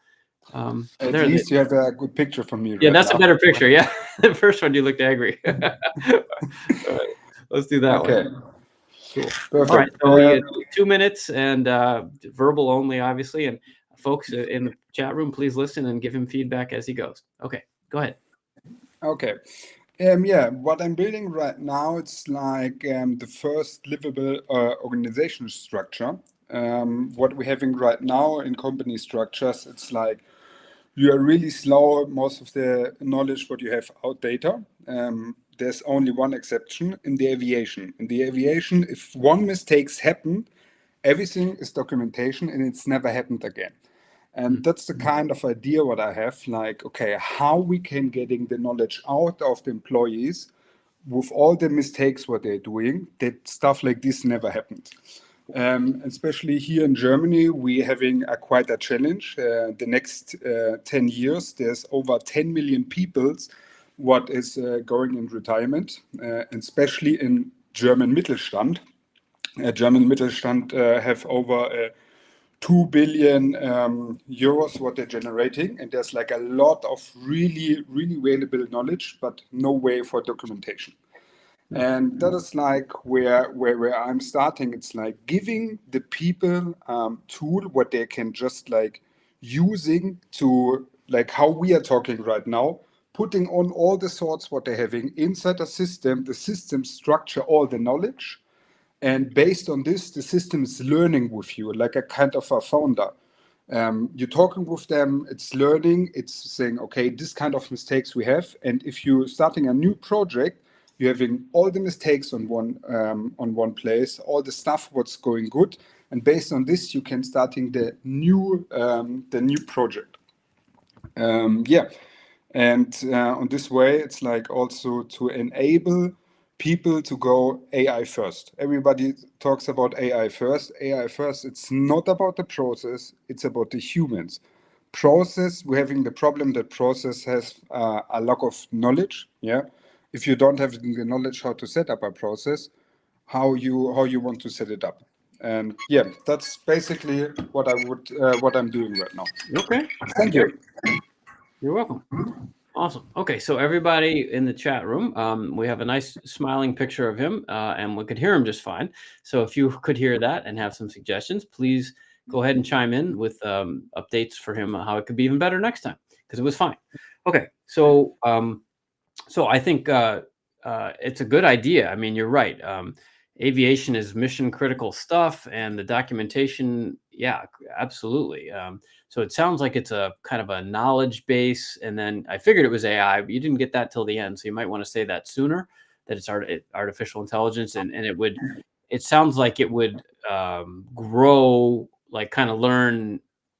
Speaker 3: At least you have a good picture from me.
Speaker 1: Yeah,
Speaker 3: right
Speaker 1: that's
Speaker 3: now.
Speaker 1: a better picture. Yeah. The first one, you looked angry. All right. Let's do that
Speaker 3: Okay.
Speaker 1: one. Cool.
Speaker 3: Perfect.
Speaker 1: All right. So you had 2 minutes and verbal only, obviously. And folks in the chat room, please listen and give him feedback as he goes. Okay. Go ahead.
Speaker 3: Okay. Yeah, what I'm building right now, it's like the first livable organizational structure. What we're having right now in company structures, it's like you are really slow. Most of the knowledge what you have outdated. There's only one exception in the aviation. In the aviation, if one mistakes happen, everything is documentation and it's never happened again. And that's the kind of idea what I have, like, okay, how we can getting the knowledge out of the employees with all the mistakes what they're doing, that stuff like this never happened. Especially here in Germany, we're having quite a challenge. The next 10 years, there's over 10 million people what is going in retirement, and especially in German Mittelstand. German Mittelstand have over 2 billion euros what they're generating, and there's like a lot of really valuable knowledge, but no way for documentation. And that is like where I'm starting. It's like giving the people tool what they can just like using to, like how we are talking right now, putting on all the sorts what they're having inside the system structure all the knowledge. And based on this, the system is learning with you, like a kind of a founder. You're talking with them, it's learning, it's saying, okay, this kind of mistakes we have. And if you're starting a new project, you're having all the mistakes on one place, all the stuff what's going good. And based on this, you can starting the new project. Yeah. And on this way, it's like also to enable people to go AI first. Everybody talks about AI first. AI first, it's not about the process, it's about the humans. Process, we're having the problem that process has a lack of knowledge. Yeah. If you don't have the knowledge how to set up a process, how you want to set it up. And yeah, that's basically what I'm doing right now.
Speaker 1: Okay.
Speaker 3: Thank you.
Speaker 1: You're welcome. Awesome. Okay, so everybody in the chat room, we have a nice smiling picture of him, and we could hear him just fine. So if you could hear that and have some suggestions, please go ahead and chime in with updates for him how it could be even better next time, because it was fine. Okay, so so I think it's a good idea. I mean, you're right. Aviation is mission critical stuff, and the documentation, yeah, absolutely. So it sounds like it's a kind of a knowledge base, and then I figured it was AI, but you didn't get that till the end, so you might want to say that sooner, that it's artificial intelligence, and it sounds like it would grow, like kind of learn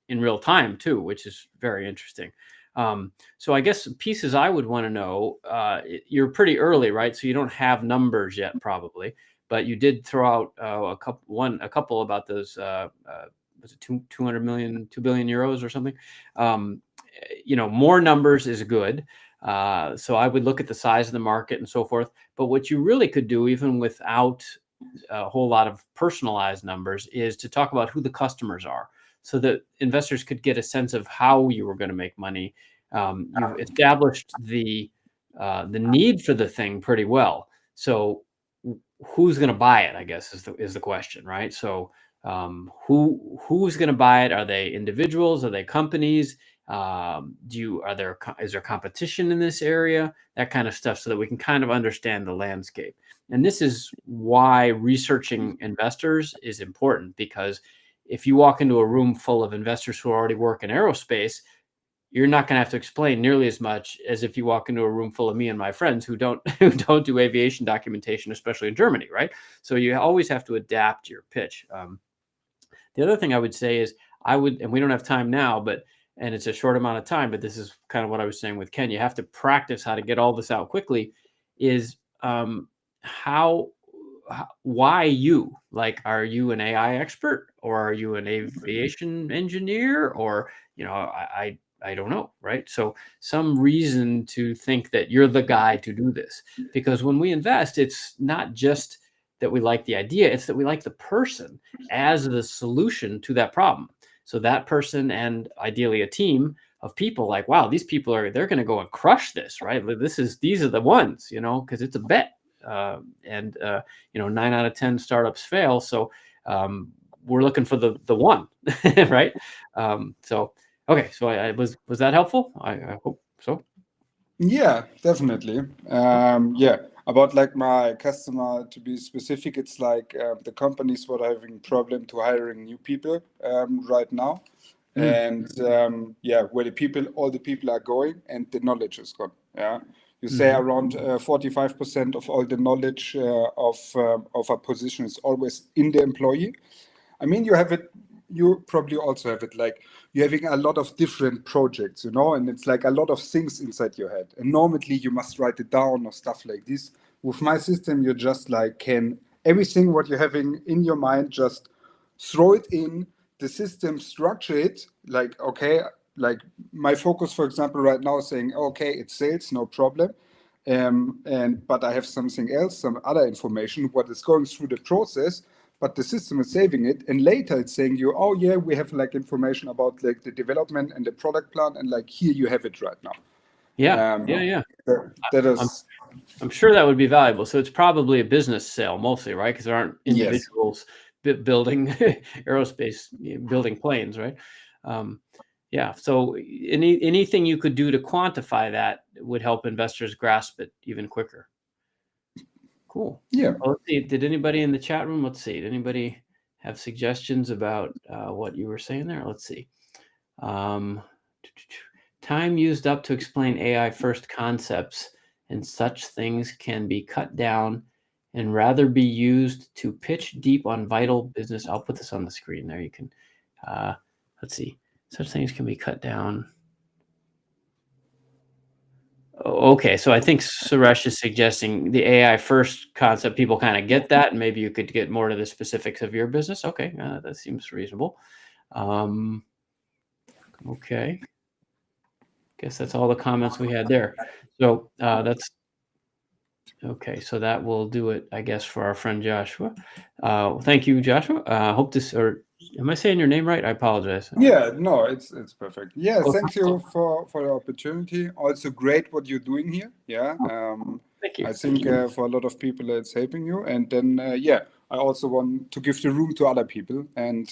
Speaker 1: in real time too, which is very interesting. So I guess pieces I would want to know, you're pretty early, right? So you don't have numbers yet, probably, but you did throw out a couple about those. Was it 200 million, 2 billion euros or something? More numbers is good. So I would look at the size of the market and so forth. But what you really could do, even without a whole lot of personalized numbers is to talk about who the customers are, so that investors could get a sense of how you were going to make money. You've established the need for the thing pretty well. So who's going to buy it, I guess, is the question, right? So who's going to buy it? Are they individuals? Are they companies? Is there competition in this area? That kind of stuff, so that we can kind of understand the landscape. And this is why researching investors is important, because if you walk into a room full of investors who already work in aerospace, you're not going to have to explain nearly as much as if you walk into a room full of me and my friends who don't do aviation documentation, especially in Germany, right? So you always have to adapt your pitch. The other thing I would say is and we don't have time now, and it's a short amount of time, but this is kind of what I was saying with Ken. You have to practice how to get all this out quickly. Is why you? Like, are you an AI expert, or are you an aviation engineer, or I don't know, right? So some reason to think that you're the guy to do this, because when we invest, it's not just that we like the idea, it's that we like the person as the solution to that problem. So that person, and ideally a team of people, like, wow, these people they're going to go and crush this, right? These are the ones, because it's a bet. 9 out of 10 startups fail. So we're looking for the one, right? Okay, so was that helpful? I hope so.
Speaker 3: Yeah, definitely. Yeah, about like my customer, to be specific, it's like the companies what are having problem to hiring new people right now, and yeah, where all the people are going, and the knowledge is gone. Yeah, you say around 45% of all the knowledge of a position is always in the employee. I mean, you probably also have it like you're having a lot of different projects, and it's like a lot of things inside your head. And normally you must write it down or stuff like this. With my system, you just like can everything what you're having in your mind, just throw it in the system, structure it like, okay, like my focus, for example, right now is saying, okay, it's sales, no problem. But I have something else, some other information, what is going through the process, but the system is saving it, and later it's saying you, oh yeah, we have like information about like the development and the product plan, and like here you have it right now.
Speaker 1: Yeah.
Speaker 3: That is.
Speaker 1: I'm sure that would be valuable. So it's probably a business sale mostly, right? Because there aren't individuals building aerospace, building planes, right? Yeah. So anything you could do to quantify that would help investors grasp it even quicker. Cool.
Speaker 3: Yeah.
Speaker 1: Well, let's see. Did anybody in the chat room? Let's see. Did anybody have suggestions about what you were saying there? Let's see. Time used up to explain AI first concepts and such things can be cut down and rather be used to pitch deep on vital business. I'll put this on the screen there. You can, let's see. Such things can be cut down. Okay, so I think Suresh is suggesting the AI first concept. People kind of get that, and maybe you could get more to the specifics of your business. Okay, that seems reasonable. Okay, guess that's all the comments we had there. So that's okay. So that will do it, I guess, for our friend Joshua. Thank you, Joshua. Hope this, or am I saying your name right? I apologize.
Speaker 3: Yeah, no, it's perfect. Yeah, thank you for the opportunity. Also, great what you're doing here. Yeah,
Speaker 1: Thank you.
Speaker 3: I think for a lot of people it's helping you. And then yeah, I also want to give the room to other people, and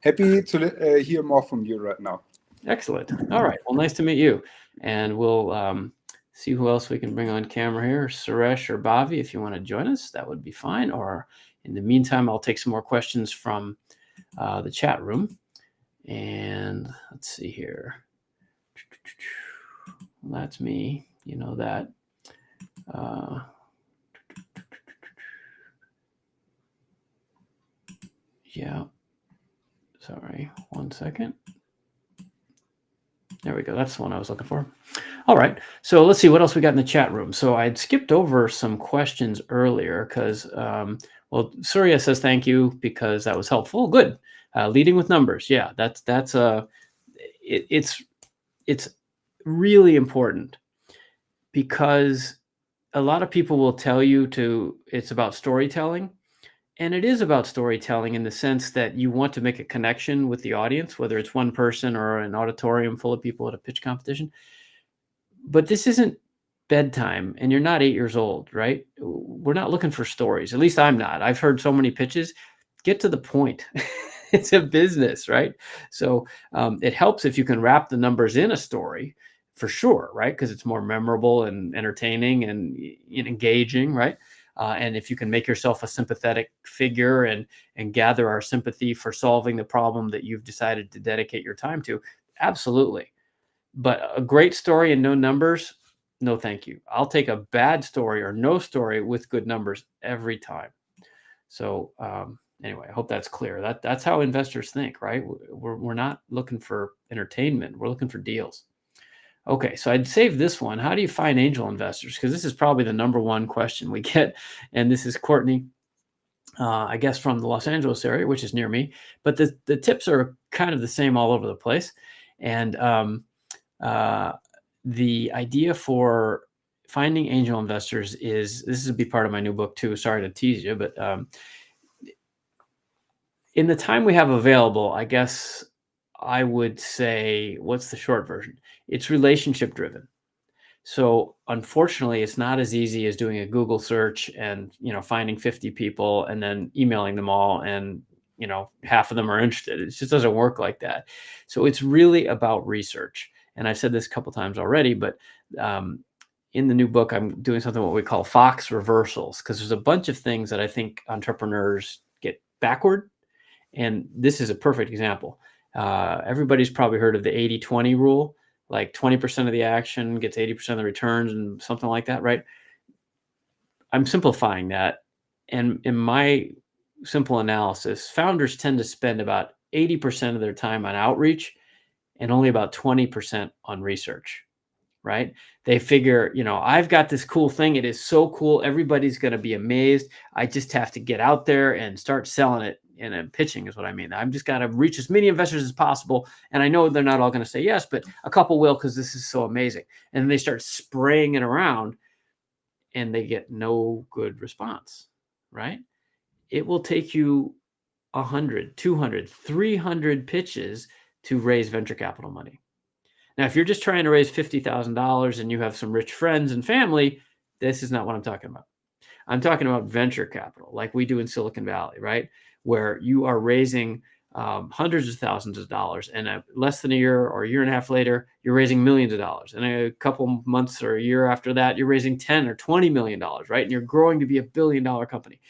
Speaker 3: happy to hear more from you right now.
Speaker 1: Excellent. All right. Well, nice to meet you, and we'll see who else we can bring on camera here. Suresh or Bhavi, if you want to join us, that would be fine. Or in the meantime, I'll take some more questions from the chat room. And let's see here. That's me. You know that. Yeah. Sorry. 1 second. There we go. That's the one I was looking for. All right. So let's see what else we got in the chat room. So I'd skipped over some questions earlier because, well, Surya says thank you because that was helpful. Good. Leading with numbers. Yeah, it's really important because a lot of people will tell you it's about storytelling, And it is about storytelling in the sense that you want to make a connection with the audience, whether it's one person or an auditorium full of people at a pitch competition. But this isn't bedtime and you're not 8 years old, right? We're not looking for stories. At least I'm not. I've heard so many pitches. Get to the point. It's a business, right? So it helps if you can wrap the numbers in a story for sure, right? Because it's more memorable and entertaining and engaging, right? And if you can make yourself a sympathetic figure and gather our sympathy for solving the problem that you've decided to dedicate your time to, absolutely. But a great story and no numbers, no thank you. I'll take a bad story or no story with good numbers every time. So anyway, I hope that's clear. That's how investors think, right? We're not looking for entertainment. We're looking for deals. Okay, so I'd save this one. How do you find angel investors? Because this is probably the number one question we get. And this is Courtney, I guess from the Los Angeles area, which is near me. But the tips are kind of the same all over the place. And the idea for finding angel investors is, this is a big part of my new book too. Sorry to tease you, but in the time we have available, I guess I would say, what's the short version? It's relationship driven. So unfortunately, it's not as easy as doing a Google search and, finding 50 people and then emailing them all and, half of them are interested. It just doesn't work like that. So it's really about research. And I've said this a couple times already, but in the new book, I'm doing something what we call Fox reversals, because there's a bunch of things that I think entrepreneurs get backward. And this is a perfect example. Everybody's probably heard of the 80-20 rule, like 20% of the action gets 80% of the returns and something like that, right? I'm simplifying that. And in my simple analysis, founders tend to spend about 80% of their time on outreach and only about 20% on research, right? They figure, I've got this cool thing. It is so cool. Everybody's going to be amazed. I just have to get out there and start selling it. And pitching is what I mean. I've just got to reach as many investors as possible. And I know they're not all going to say yes, but a couple will, because this is so amazing. And then they start spraying it around and they get no good response, right? It will take you 100, 200, 300 pitches to raise venture capital money. Now, if you're just trying to raise $50,000 and you have some rich friends and family, this is not what I'm talking about. I'm talking about venture capital, like we do in Silicon Valley, right? Where you are raising hundreds of thousands of dollars, and less than a year or a year and a half later, you're raising millions of dollars. And a couple months or a year after that, you're raising 10 or $20 million, right? And you're growing to be $1 billion company.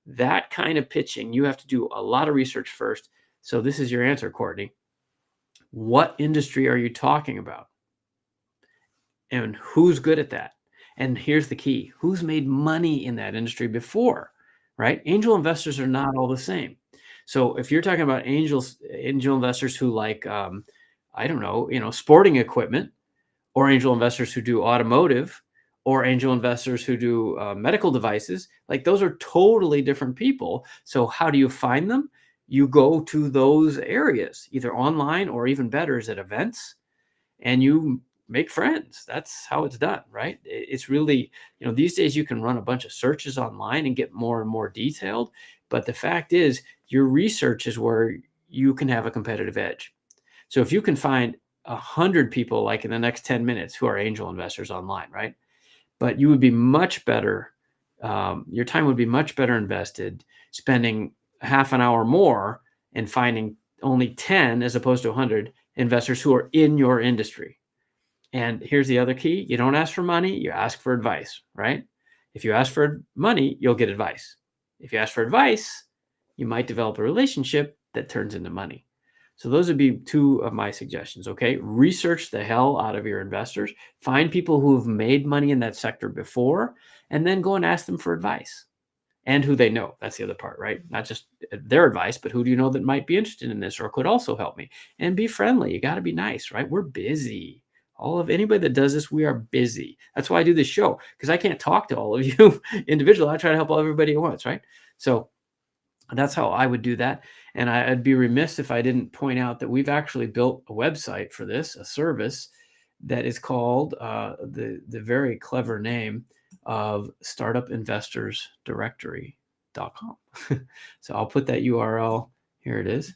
Speaker 1: That kind of pitching, you have to do a lot of research first. So this is your answer, Courtney. What industry are you talking about? And who's good at that? And here's the key: who's made money in that industry before, right? Angel investors are not all the same. So if you're talking about angel investors who like, I don't know, sporting equipment, or angel investors who do automotive, or angel investors who do medical devices, like those are totally different people. So how do you find them? You go to those areas, either online or even better is at events, and you make friends. That's how it's done, right? It's really, these days you can run a bunch of searches online and get more and more detailed. But the fact is, your research is where you can have a competitive edge. So if you can find 100 people like in the next 10 minutes who are angel investors online, right? But you would be much better, your time would be much better invested spending half an hour more and finding only 10 as opposed to 100 investors who are in your industry. And here's the other key: you don't ask for money, you ask for advice, right? If you ask for money, you'll get advice. If you ask for advice, you might develop a relationship that turns into money. So those would be two of my suggestions, okay? Research the hell out of your investors, find people who have made money in that sector before, and then go and ask them for advice. And who they know. That's the other part, right? Not just their advice, but who do you know that might be interested in this or could also help me? And be friendly. You got to be nice, right? We're busy. Anybody that does this, we are busy. That's why I do this show, because I can't talk to all of you individually. I try to help everybody at once, right? So that's how I would do that. And I'd be remiss if I didn't point out that we've actually built a website for this, a service that is called the very clever name of Startup Investors Directory. startupinvestors.com. So I'll put that URL. Here it is.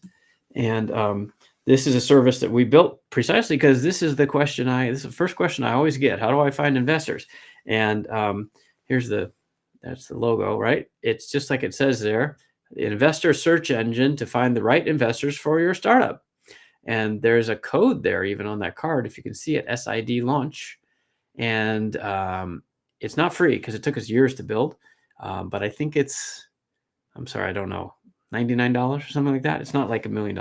Speaker 1: And this is a service that we built precisely because this is the question this is the first question I always get. How do I find investors? And that's the logo, right? It's just like it says there, the investor search engine to find the right investors for your startup. And there's a code there even on that card, if you can see it, SID launch. And it's not free because it took us years to build. But I think I'm sorry, I don't know, $99 or something like that. It's not like $1 million.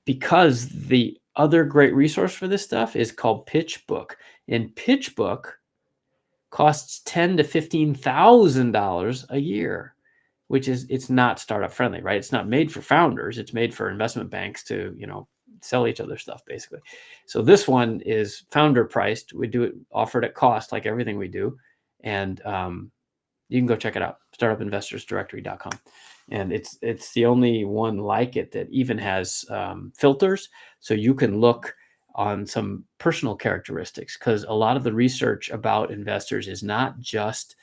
Speaker 1: Because the other great resource for this stuff is called PitchBook. And PitchBook costs $10,000 to $15,000 a year, which it's not startup friendly, right? It's not made for founders. It's made for investment banks to, sell each other stuff basically. So this one is founder priced. We do it offered at cost, like everything we do. And you can go check it out, startupinvestorsdirectory.com. And it's the only one like it that even has filters. So you can look on some personal characteristics, because a lot of the research about investors is not just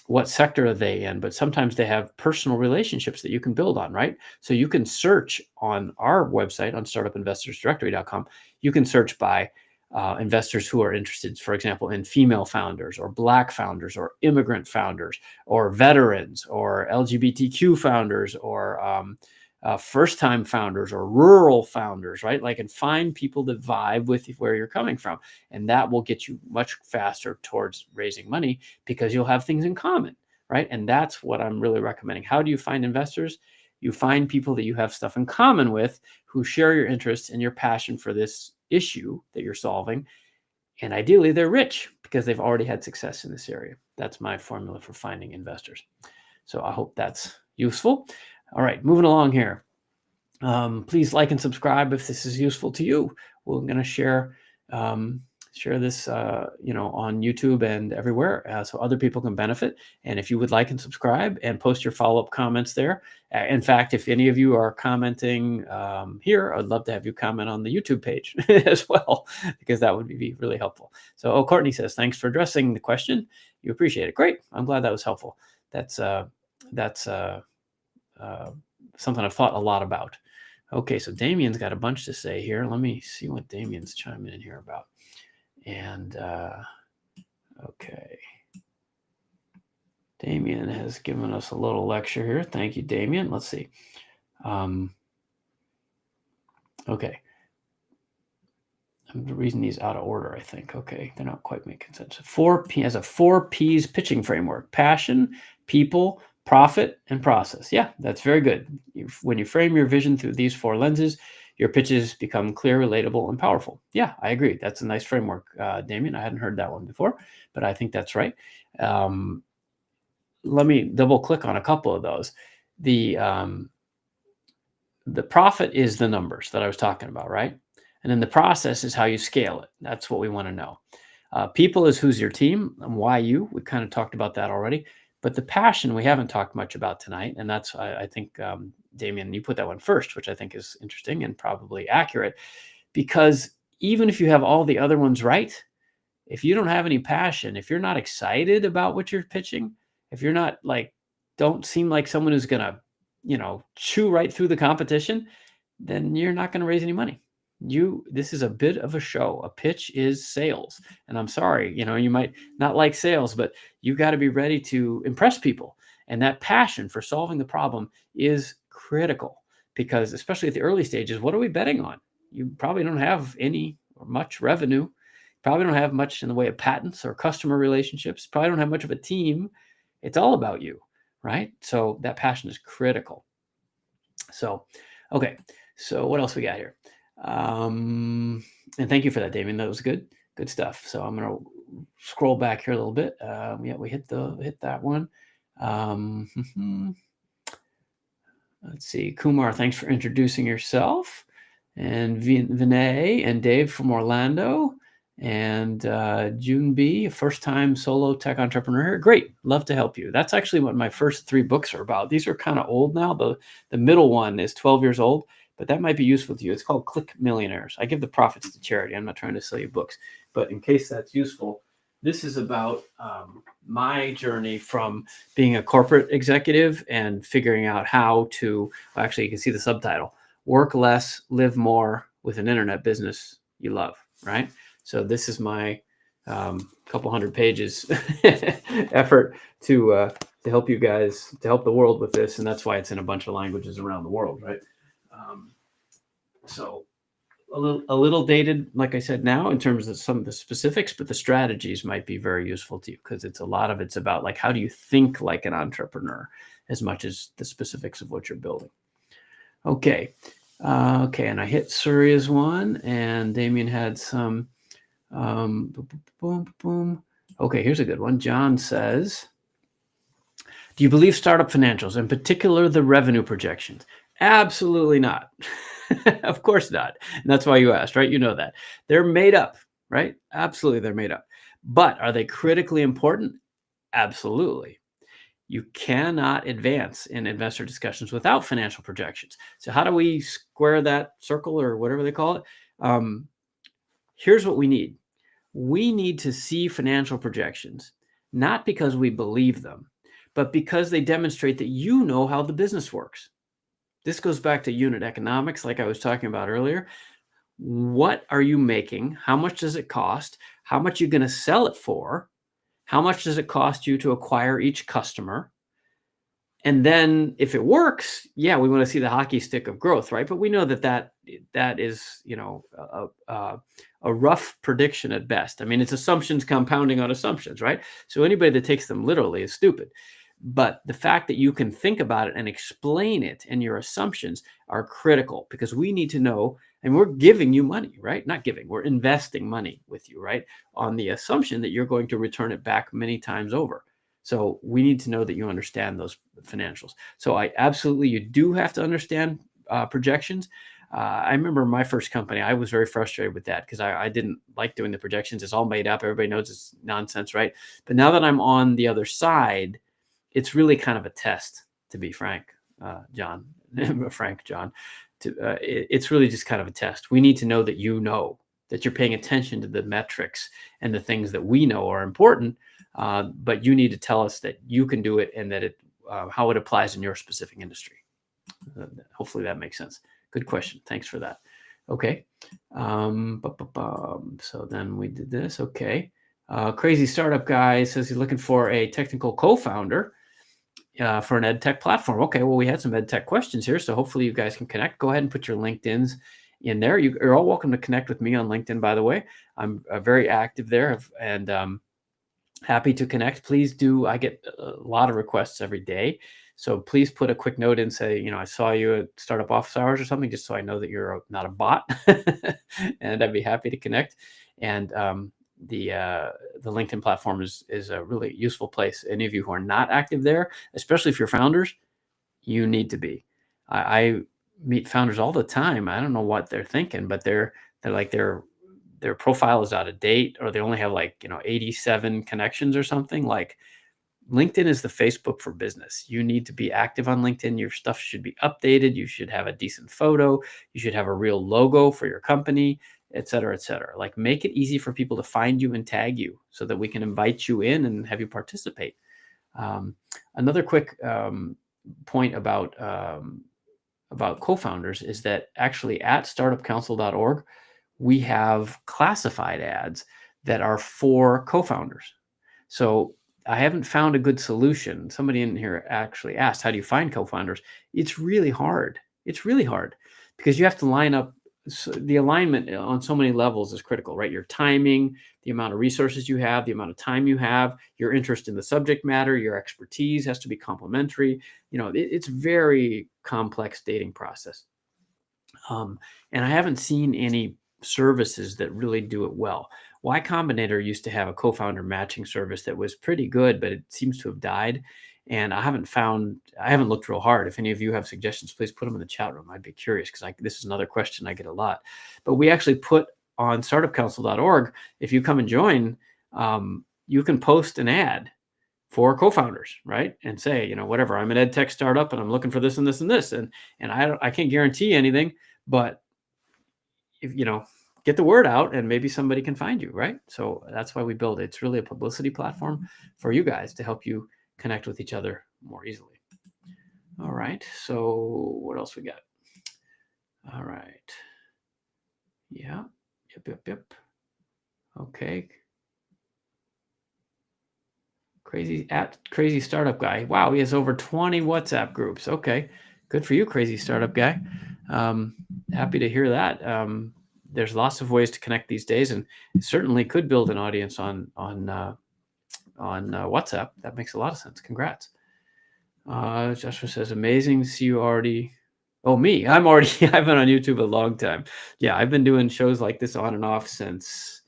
Speaker 1: what sector are they in, but sometimes they have personal relationships that you can build on, right? So you can search on our website, on startupinvestorsdirectory.com, you can search by investors who are interested, for example, in female founders or Black founders or immigrant founders or veterans or LGBTQ founders or first-time founders or rural founders, right? And find people that vibe with where you're coming from. And that will get you much faster towards raising money because you'll have things in common, right? And that's what I'm really recommending. How do you find investors? You find people that you have stuff in common with, who share your interests and your passion for this issue that you're solving. And ideally, they're rich because they've already had success in this area. That's my formula for finding investors. So I hope that's useful. All right, moving along here. Please like and subscribe if this is useful to you. We're going to share this, on YouTube and everywhere, so other people can benefit. And if you would like and subscribe and post your follow-up comments there. In fact, if any of you are commenting here, I'd love to have you comment on the YouTube page as well, because that would be really helpful. So, Courtney says, thanks for addressing the question. You appreciate it. Great. I'm glad that was helpful. That's something I've thought a lot about. Okay, so Damien's got a bunch to say here. Let me see what Damien's chiming in here about. And okay, Damien has given us a little lecture here. Thank you, Damien. Let's see. Okay. I'm reading these out of order, I think. Okay, they're not quite making sense. 4P has a 4 Ps pitching framework: passion, people, profit, and process. Yeah, that's very good. When you frame your vision through these 4 lenses, your pitches become clear, relatable, and powerful. Yeah, I agree. That's a nice framework, Damien. I hadn't heard that one before, but I think that's right. Let me double click on a couple of those. The profit is the numbers that I was talking about, right? And then the process is how you scale it. That's what we want to know. People is who's your team and why you. We kind of talked about that already. But the passion we haven't talked much about tonight. And that's, I think, Damien, you put that one first, which I think is interesting and probably accurate. Because even if you have all the other ones right, if you don't have any passion, if you're not excited about what you're pitching, if you're not don't seem like someone who's going to, chew right through the competition, then you're not going to raise any money. This is a bit of a show. A pitch is sales. And I'm sorry, you might not like sales, but you got to be ready to impress people. And that passion for solving the problem is critical, because especially at the early stages, what are we betting on? You probably don't have any or much revenue. Probably don't have much in the way of patents or customer relationships. Probably don't have much of a team. It's all about you, right? So that passion is critical. So, okay. So what else we got here? And thank you for that, Damien. That was good stuff. So I'm going to scroll back here a little bit. Yeah, we hit that one. Let's see. Kumar, thanks for introducing yourself. And Vinay and Dave from Orlando. And June B, a first-time solo tech entrepreneur here. Great. Love to help you. That's actually what my first 3 books are about. These are kind of old now. The middle one is 12 years old, but that might be useful to you. It's called Click Millionaires. I give the profits to charity. I'm not trying to sell you books, but in case that's useful, this is about my journey from being a corporate executive and figuring out how to, actually, you can see the subtitle, work less, live more with an internet business you love, right? So this is my couple hundred pages effort to help you guys, to help the world with this. And that's why it's in a bunch of languages around the world, right? So a little dated, like I said, now in terms of some of the specifics, but the strategies might be very useful to you, because it's a lot of it's about like, how do you think like an entrepreneur as much as the specifics of what you're building. Okay. Okay. And I hit Surya's one, and Damien had some, boom. Okay. Here's a good one. John says, do you believe startup financials, in particular the revenue projections? Absolutely not. Of course not. And that's why you asked, right? You know that. They're made up, right? Absolutely, they're made up. But are they critically important? Absolutely. You cannot advance in investor discussions without financial projections. So how do we square that circle, or whatever they call it? Here's what we need. We need to see financial projections, not because we believe them, but because they demonstrate that you know how the business works. This goes back to unit economics, like I was talking about earlier. What are you making? How much does it cost? How much are you going to sell it for? How much does it cost you to acquire each customer? And then if it works, yeah, we want to see the hockey stick of growth, right? But we know that is, a rough prediction at best. I mean, it's assumptions compounding on assumptions, right? So anybody that takes them literally is stupid. But the fact that you can think about it and explain it and your assumptions are critical, because we need to know, and we're giving you money, right? Not giving, we're investing money with you, right? On the assumption that you're going to return it back many times over. So we need to know that you understand those financials. So you do have to understand projections. I remember my first company, I was very frustrated with that, because I didn't like doing the projections. It's all made up. Everybody knows it's nonsense, right? But now that I'm on the other side, it's really kind of a test, to be frank, John. It's really just kind of a test. We need to know that you know, that you're paying attention to the metrics and the things that we know are important, but you need to tell us that you can do it, and that how it applies in your specific industry. Hopefully that makes sense. Good question. Thanks for that. Okay. So then we did this. Okay. Crazy Startup Guy says he's looking for a technical co-founder for an ed tech platform. Okay, well, we had some ed tech questions here, so hopefully you guys can connect. Go ahead and put your LinkedIns in there. You're all welcome to connect with me on LinkedIn, by the way. I'm very active there, and happy to connect. Please do. I get a lot of requests every day, so please put a quick note and say, I saw you at Startup Office Hours or something, just so I know that you're not a bot, and I'd be happy to connect. And the LinkedIn platform is a really useful place. Any of you who are not active there, especially if you're founders, you need to be. I meet founders all the time. I don't know what they're thinking, but they're like, their profile is out of date, or they only have 87 connections or something. Like, LinkedIn is the Facebook for business. You need to be active on LinkedIn. Your stuff should be updated. You should have a decent photo. You should have a real logo for your company, et cetera, et cetera. Like, make it easy for people to find you and tag you, so that we can invite you in and have you participate. Another quick point about co-founders is that actually at startupcouncil.org, we have classified ads that are for co-founders. So I haven't found a good solution. Somebody in here actually asked, how do you find co-founders? It's really hard. It's really hard, because you have to line up. So the alignment on so many levels is critical, right? Your timing, the amount of resources you have, the amount of time you have, your interest in the subject matter, your expertise has to be complementary. It's very complex dating process. And I haven't seen any services that really do it well. Y Combinator used to have a co-founder matching service that was pretty good, but it seems to have died. And I haven't looked real hard. If any of you have suggestions, please put them in the chat room. I'd be curious, because this is another question I get a lot. But we actually put on startupcouncil.org, if you come and join, you can post an ad for co-founders, right? And say, whatever, I'm an ed tech startup and I'm looking for this and this and this. And I can't guarantee anything, but if get the word out and maybe somebody can find you, right? So that's why we build it. It's really a publicity platform for you guys to help you connect with each other more easily. All right. So what else we got? All right. Yeah. Yep. Okay. Crazy startup guy. Wow, he has over 20 WhatsApp groups. Okay, good for you, crazy startup guy. Happy to hear that. There's lots of ways to connect these days, and certainly could build an audience on WhatsApp. That makes a lot of sense. Congrats. Joshua says, amazing. See you already. Oh, me. I've been on YouTube a long time. Yeah, I've been doing shows like this on and off since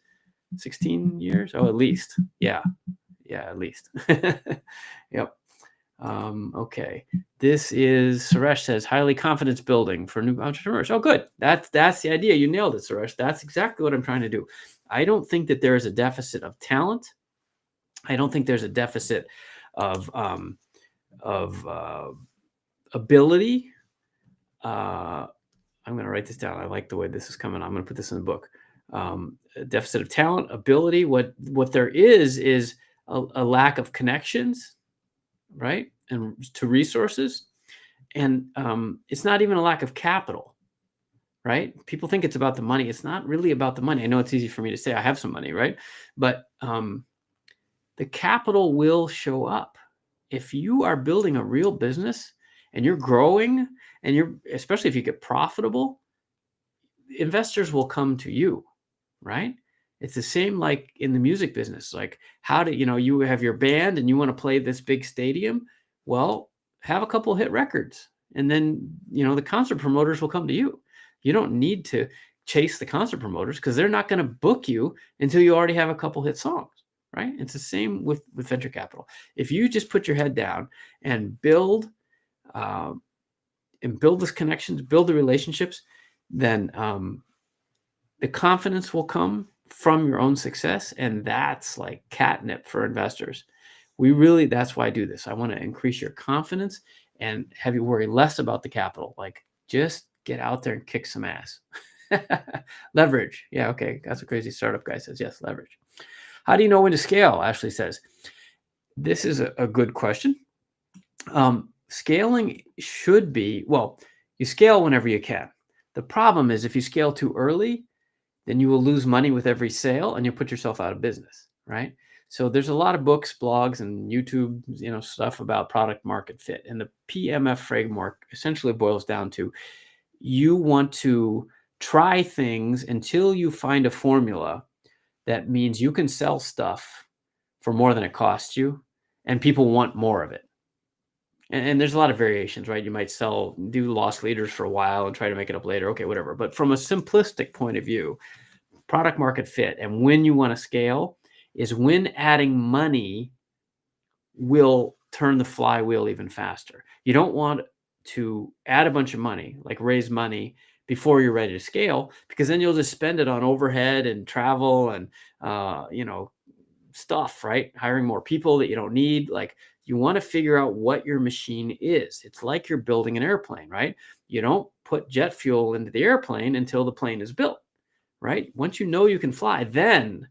Speaker 1: 16 years. Oh, at least. Yeah, at least. Yep. Okay. This is Suresh says highly confidence building for new entrepreneurs. Oh, good. That's the idea. You nailed it, Suresh. That's exactly what I'm trying to do. I don't think that there is a deficit of talent. I don't think there's a deficit of ability. I'm going to write this down. I like the way this is coming. I'm going to put this in the book. A deficit of talent, ability. What there is a lack of connections, right? And to resources. And it's not even a lack of capital, right? People think it's about the money. It's not really about the money. I know it's easy for me to say I have some money, right? But the capital will show up. If you are building a real business and you're growing and especially if you get profitable, investors will come to you, right? It's the same like in the music business. Like you have your band and you want to play this big stadium. Well, have a couple hit records and then, the concert promoters will come to you. You don't need to chase the concert promoters because they're not going to book you until you already have a couple hit songs, right? It's the same with venture capital. If you just put your head down and build those connections, build the relationships, then the confidence will come from your own success. And that's like catnip for investors. That's why I do this. I want to increase your confidence and have you worry less about the capital. Like just get out there and kick some ass. Leverage. Yeah. Okay. That's what crazy startup guy says. Yes. Leverage. How do you know when to scale? Ashley says, this is a good question. Scaling should be, you scale whenever you can. The problem is if you scale too early, then you will lose money with every sale and you'll put yourself out of business, right? So there's a lot of books, blogs, and YouTube, stuff about product market fit. And the PMF framework essentially boils down to you want to try things until you find a formula that means you can sell stuff for more than it costs you and people want more of it. And there's a lot of variations, right? You might do loss leaders for a while and try to make it up later. Okay, whatever. But from a simplistic point of view, product market fit and when you want to scale is when adding money will turn the flywheel even faster. You don't want to add a bunch of money, like raise money before you're ready to scale, because then you'll just spend it on overhead and travel and, stuff, right? Hiring more people that you don't need. Like you want to figure out what your machine is. It's like you're building an airplane, right? You don't put jet fuel into the airplane until the plane is built, right? Once you know you can fly, then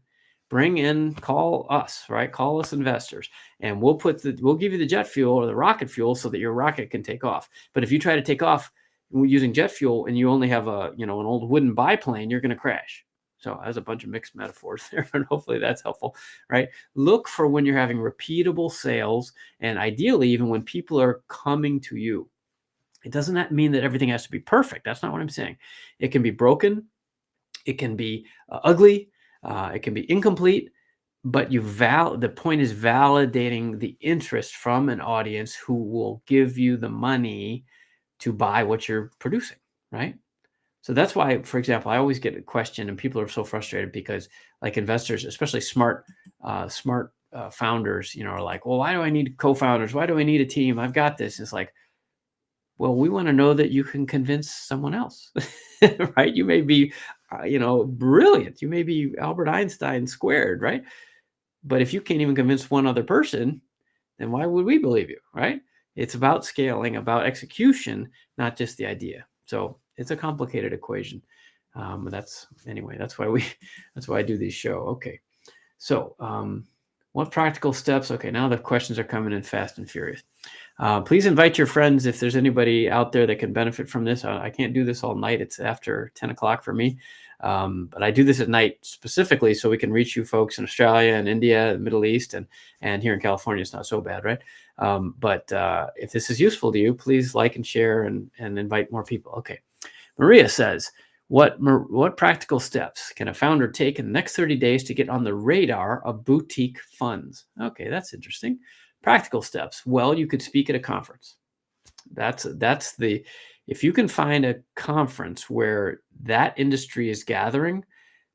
Speaker 1: call us, right? Call us investors and we'll give you the jet fuel or the rocket fuel so that your rocket can take off. But if you try to take off using jet fuel and you only have an old wooden biplane, you're going to crash. So there's a bunch of mixed metaphors there, but hopefully that's helpful, right? Look for when you're having repeatable sales and ideally even when people are coming to you. It doesn't mean that everything has to be perfect. That's not what I'm saying. It can be broken. It can be ugly. It can be incomplete, but the point is validating the interest from an audience who will give you the money to buy what you're producing, right? So that's why, for example, I always get a question and people are so frustrated because like investors, especially smart founders, are like, well, why do I need co-founders? Why do I need a team? I've got this. It's like, well, we want to know that you can convince someone else, right? You may be, brilliant. You may be Albert Einstein squared, right? But if you can't even convince one other person, then why would we believe you, right? It's about scaling, about execution, not just the idea. So it's a complicated equation. That's why that's why I do these show. Okay. So, what practical steps? Okay, now the questions are coming in fast and furious. Please invite your friends if there's anybody out there that can benefit from this. I can't do this all night. It's after 10 o'clock for me. But I do this at night specifically so we can reach you folks in Australia and India, the Middle East, and here in California, it's not so bad, right? But if this is useful to you, please like and share and invite more people. Okay. Maria says, what practical steps can a founder take in the next 30 days to get on the radar of boutique funds? Okay, that's interesting. Practical steps. Well, you could speak at a conference. If you can find a conference where that industry is gathering,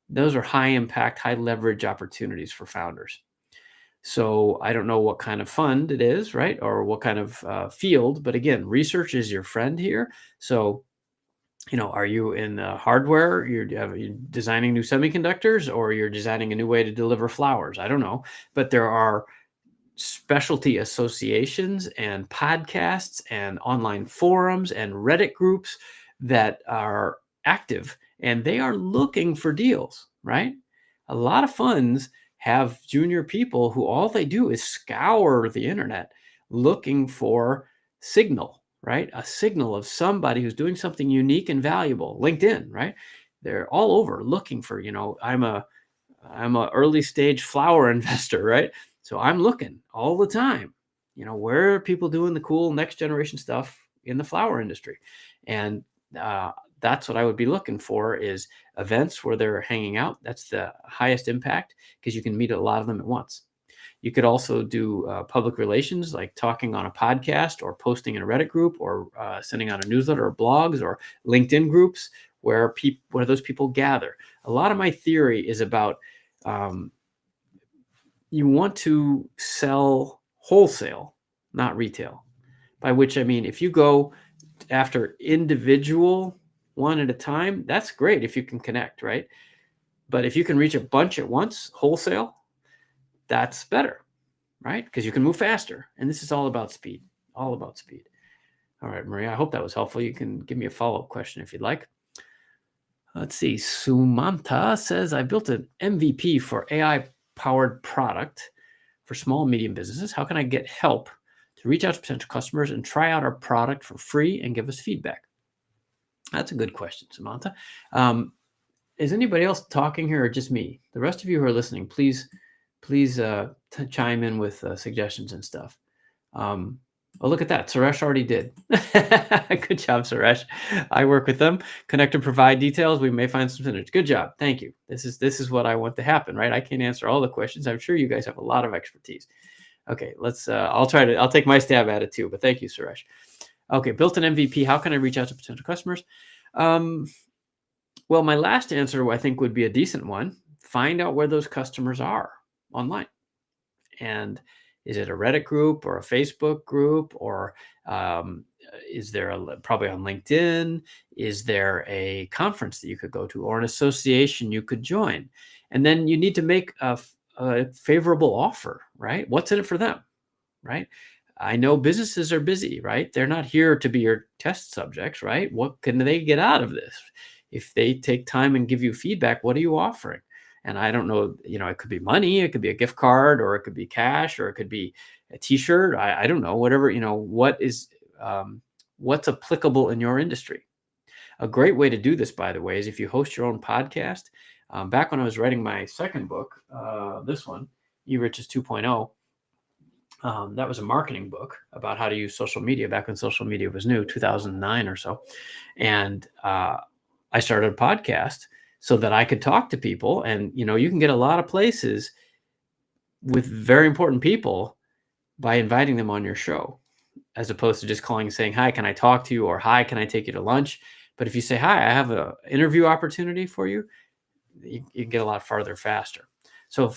Speaker 1: those are high impact, high leverage opportunities for founders. So I don't know what kind of fund it is, right? Or what kind of field, but again, research is your friend here. So, are you in hardware? You're designing new semiconductors, or you're designing a new way to deliver flowers? I don't know, but there are specialty associations and podcasts and online forums and Reddit groups that are active, and they are looking for deals, right? A lot of funds have junior people who all they do is scour the internet looking for signal, right? A signal of somebody who's doing something unique and valuable. LinkedIn, right? They're all over looking for, I'm a early stage flower investor, right? So I'm looking all the time, where are people doing the cool next generation stuff in the flower industry? And that's what I would be looking for, is events where they're hanging out. That's the highest impact because you can meet a lot of them at once. You could also do public relations, like talking on a podcast or posting in a Reddit group or sending out a newsletter or blogs or LinkedIn groups where those people gather. A lot of my theory is about you want to sell wholesale, not retail, by which I mean, if you go after individual one at a time, that's great if you can connect, right? But if you can reach a bunch at once, wholesale, that's better, right? Because you can move faster. And this is all about speed, all about speed. All right, Maria, I hope that was helpful. You can give me a follow-up question if you'd like. Let's see. Sumanta says, I built an MVP for AI-powered product for small and medium businesses. How can I get help to reach out to potential customers and try out our product for free and give us feedback? That's a good question, Samantha. Is anybody else talking here or just me? The rest of you who are listening, please chime in with suggestions and stuff. Oh, look at that. Suresh already did. Good job, Suresh. I work with them, connect and provide details. We may find some synergy. Good job. Thank you. This is what I want to happen, right? I can't answer all the questions. I'm sure you guys have a lot of expertise. Okay, I'll take my stab at it too, but thank you, Suresh. Okay, built an MVP. How can I reach out to potential customers? Well, my last answer, I think, would be a decent one. Find out where those customers are online. And is it a Reddit group or a Facebook group, or is there probably on LinkedIn? Is there a conference that you could go to or an association you could join? And then you need to make a favorable offer, right? What's in it for them, right? I know businesses are busy, right? They're not here to be your test subjects, right? What can they get out of this? If they take time and give you feedback, what are you offering? And I don't know, it could be money, it could be a gift card, or it could be cash, or it could be a t-shirt. I don't know, whatever, what's applicable in your industry. A great way to do this, by the way, is if you host your own podcast. Back when I was writing my second book, this one, eRiches 2.0, that was a marketing book about how to use social media back when social media was new, 2009 or so. And I started a podcast so that I could talk to people. And, you can get a lot of places with very important people by inviting them on your show, as opposed to just calling and saying, hi, can I talk to you? Or hi, can I take you to lunch? But if you say, hi, I have an interview opportunity for you, you can get a lot farther faster. So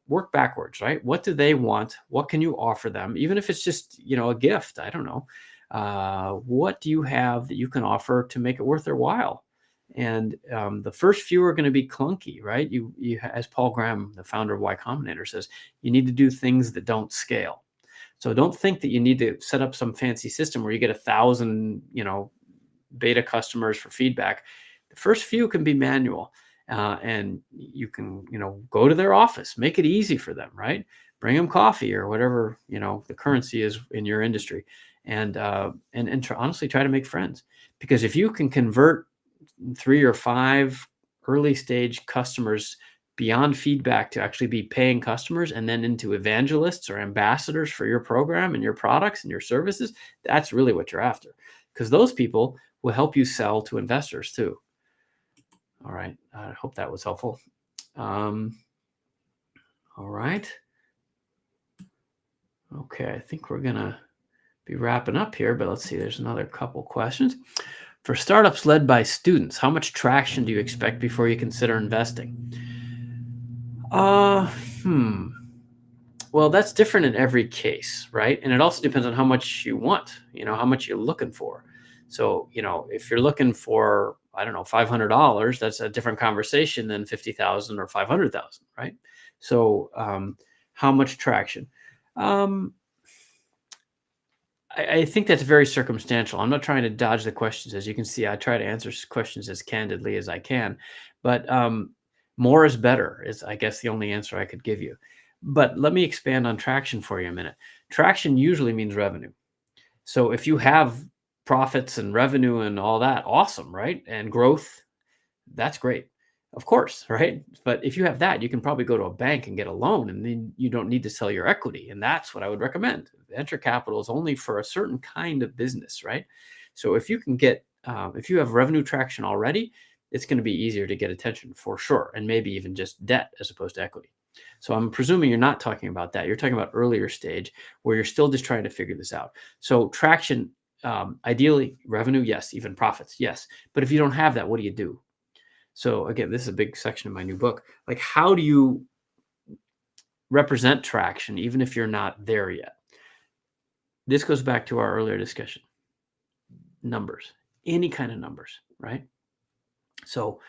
Speaker 1: work backwards, right? What do they want? What can you offer them? Even if it's just, a gift, I don't know. What do you have that you can offer to make it worth their while? And the first few are going to be clunky, right? You, as Paul Graham, the founder of Y Combinator, says, you need to do things that don't scale. So don't think that you need to set up some fancy system where you get 1,000, beta customers for feedback. The first few can be manual, and you can, go to their office, make it easy for them, right? Bring them coffee or whatever, the currency is in your industry, and honestly try to make friends. Because if you can convert 3 or 5 early stage customers beyond feedback to actually be paying customers and then into evangelists or ambassadors for your program and your products and your services, that's really what you're after, because those people will help you sell to investors too. All right. I hope that was helpful. All right. Okay. I think we're going to be wrapping up here, but let's see. There's another couple questions. For startups led by students, how much traction do you expect before you consider investing? Well, that's different in every case, right? And it also depends on how much you want, how much you're looking for. So, if you're looking for, I don't know, $500, that's a different conversation than 50,000 or 500,000, right? So, how much traction? I think that's very circumstantial. I'm not trying to dodge the questions. As you can see, I try to answer questions as candidly as I can, but more is better is, I guess, the only answer I could give you. But let me expand on traction for you a minute. Traction usually means revenue. So if you have profits and revenue and all that, awesome, right? And growth, that's great. Of course, right? But if you have that, you can probably go to a bank and get a loan, and then you don't need to sell your equity. And that's what I would recommend. Venture capital is only for a certain kind of business, right? So if you can get, if you have revenue traction already, it's going to be easier to get attention for sure. And maybe even just debt as opposed to equity. So I'm presuming you're not talking about that. You're talking about earlier stage where you're still just trying to figure this out. So traction, ideally revenue, yes. Even profits, yes. But if you don't have that, what do you do? So again, this is a big section of my new book. Like, how do you represent traction even if you're not there yet? This goes back to our earlier discussion. Numbers, any kind of numbers, right? So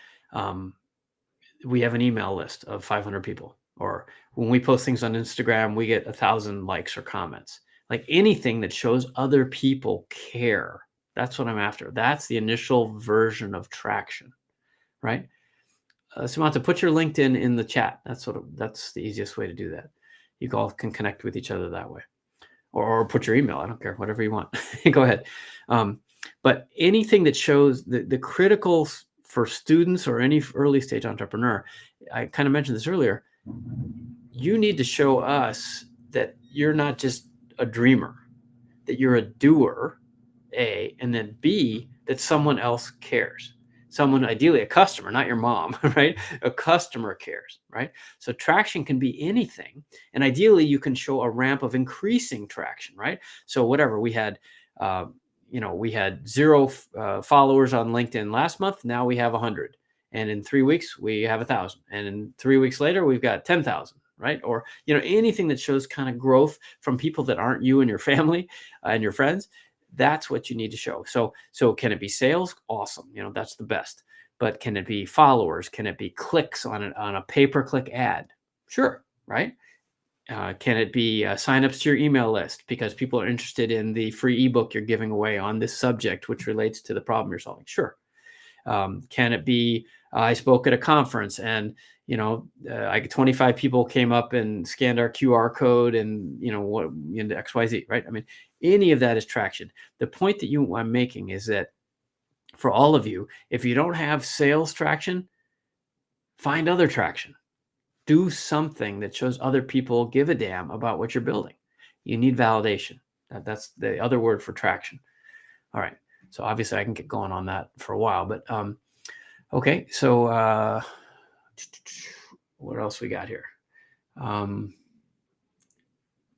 Speaker 1: we have an email list of 500 people, or when we post things on Instagram, we get 1,000 likes or comments. Like anything that shows other people care. That's what I'm after. That's the initial version of traction. Right? Samantha, put your LinkedIn in the chat. That's the easiest way to do that. You all can connect with each other that way, or put your email. I don't care, whatever you want. Go ahead. But anything that shows the critical for students or any early stage entrepreneur, I kind of mentioned this earlier. You need to show us that you're not just a dreamer, that you're a doer, A, and then B, that someone else cares. Someone, ideally a customer, not your mom, right? A customer cares, right? So traction can be anything. And ideally you can show a ramp of increasing traction, right? So whatever we had, we had 0 followers on LinkedIn last month. Now we have 100. And in 3 weeks, we have 1,000. And in 3 weeks later, we've got 10,000, right? Or, anything that shows kind of growth from people that aren't you and your family and your friends. That's what you need to show. So can it be sales? Awesome. That's the best. But can it be followers? Can it be clicks on a pay-per-click ad? Sure. Right. Can it be signups to your email list because people are interested in the free ebook you're giving away on this subject, which relates to the problem you're solving? Sure. Can it be, I spoke at a conference and, 25 people came up and scanned our QR code and, XYZ, right? I mean, any of that is traction. The point that I'm making is that for all of you, if you don't have sales traction, find other traction. Do something that shows other people give a damn about what you're building. You need validation. That's the other word for traction. All right. So obviously I can get going on that for a while, but okay. So what else we got here?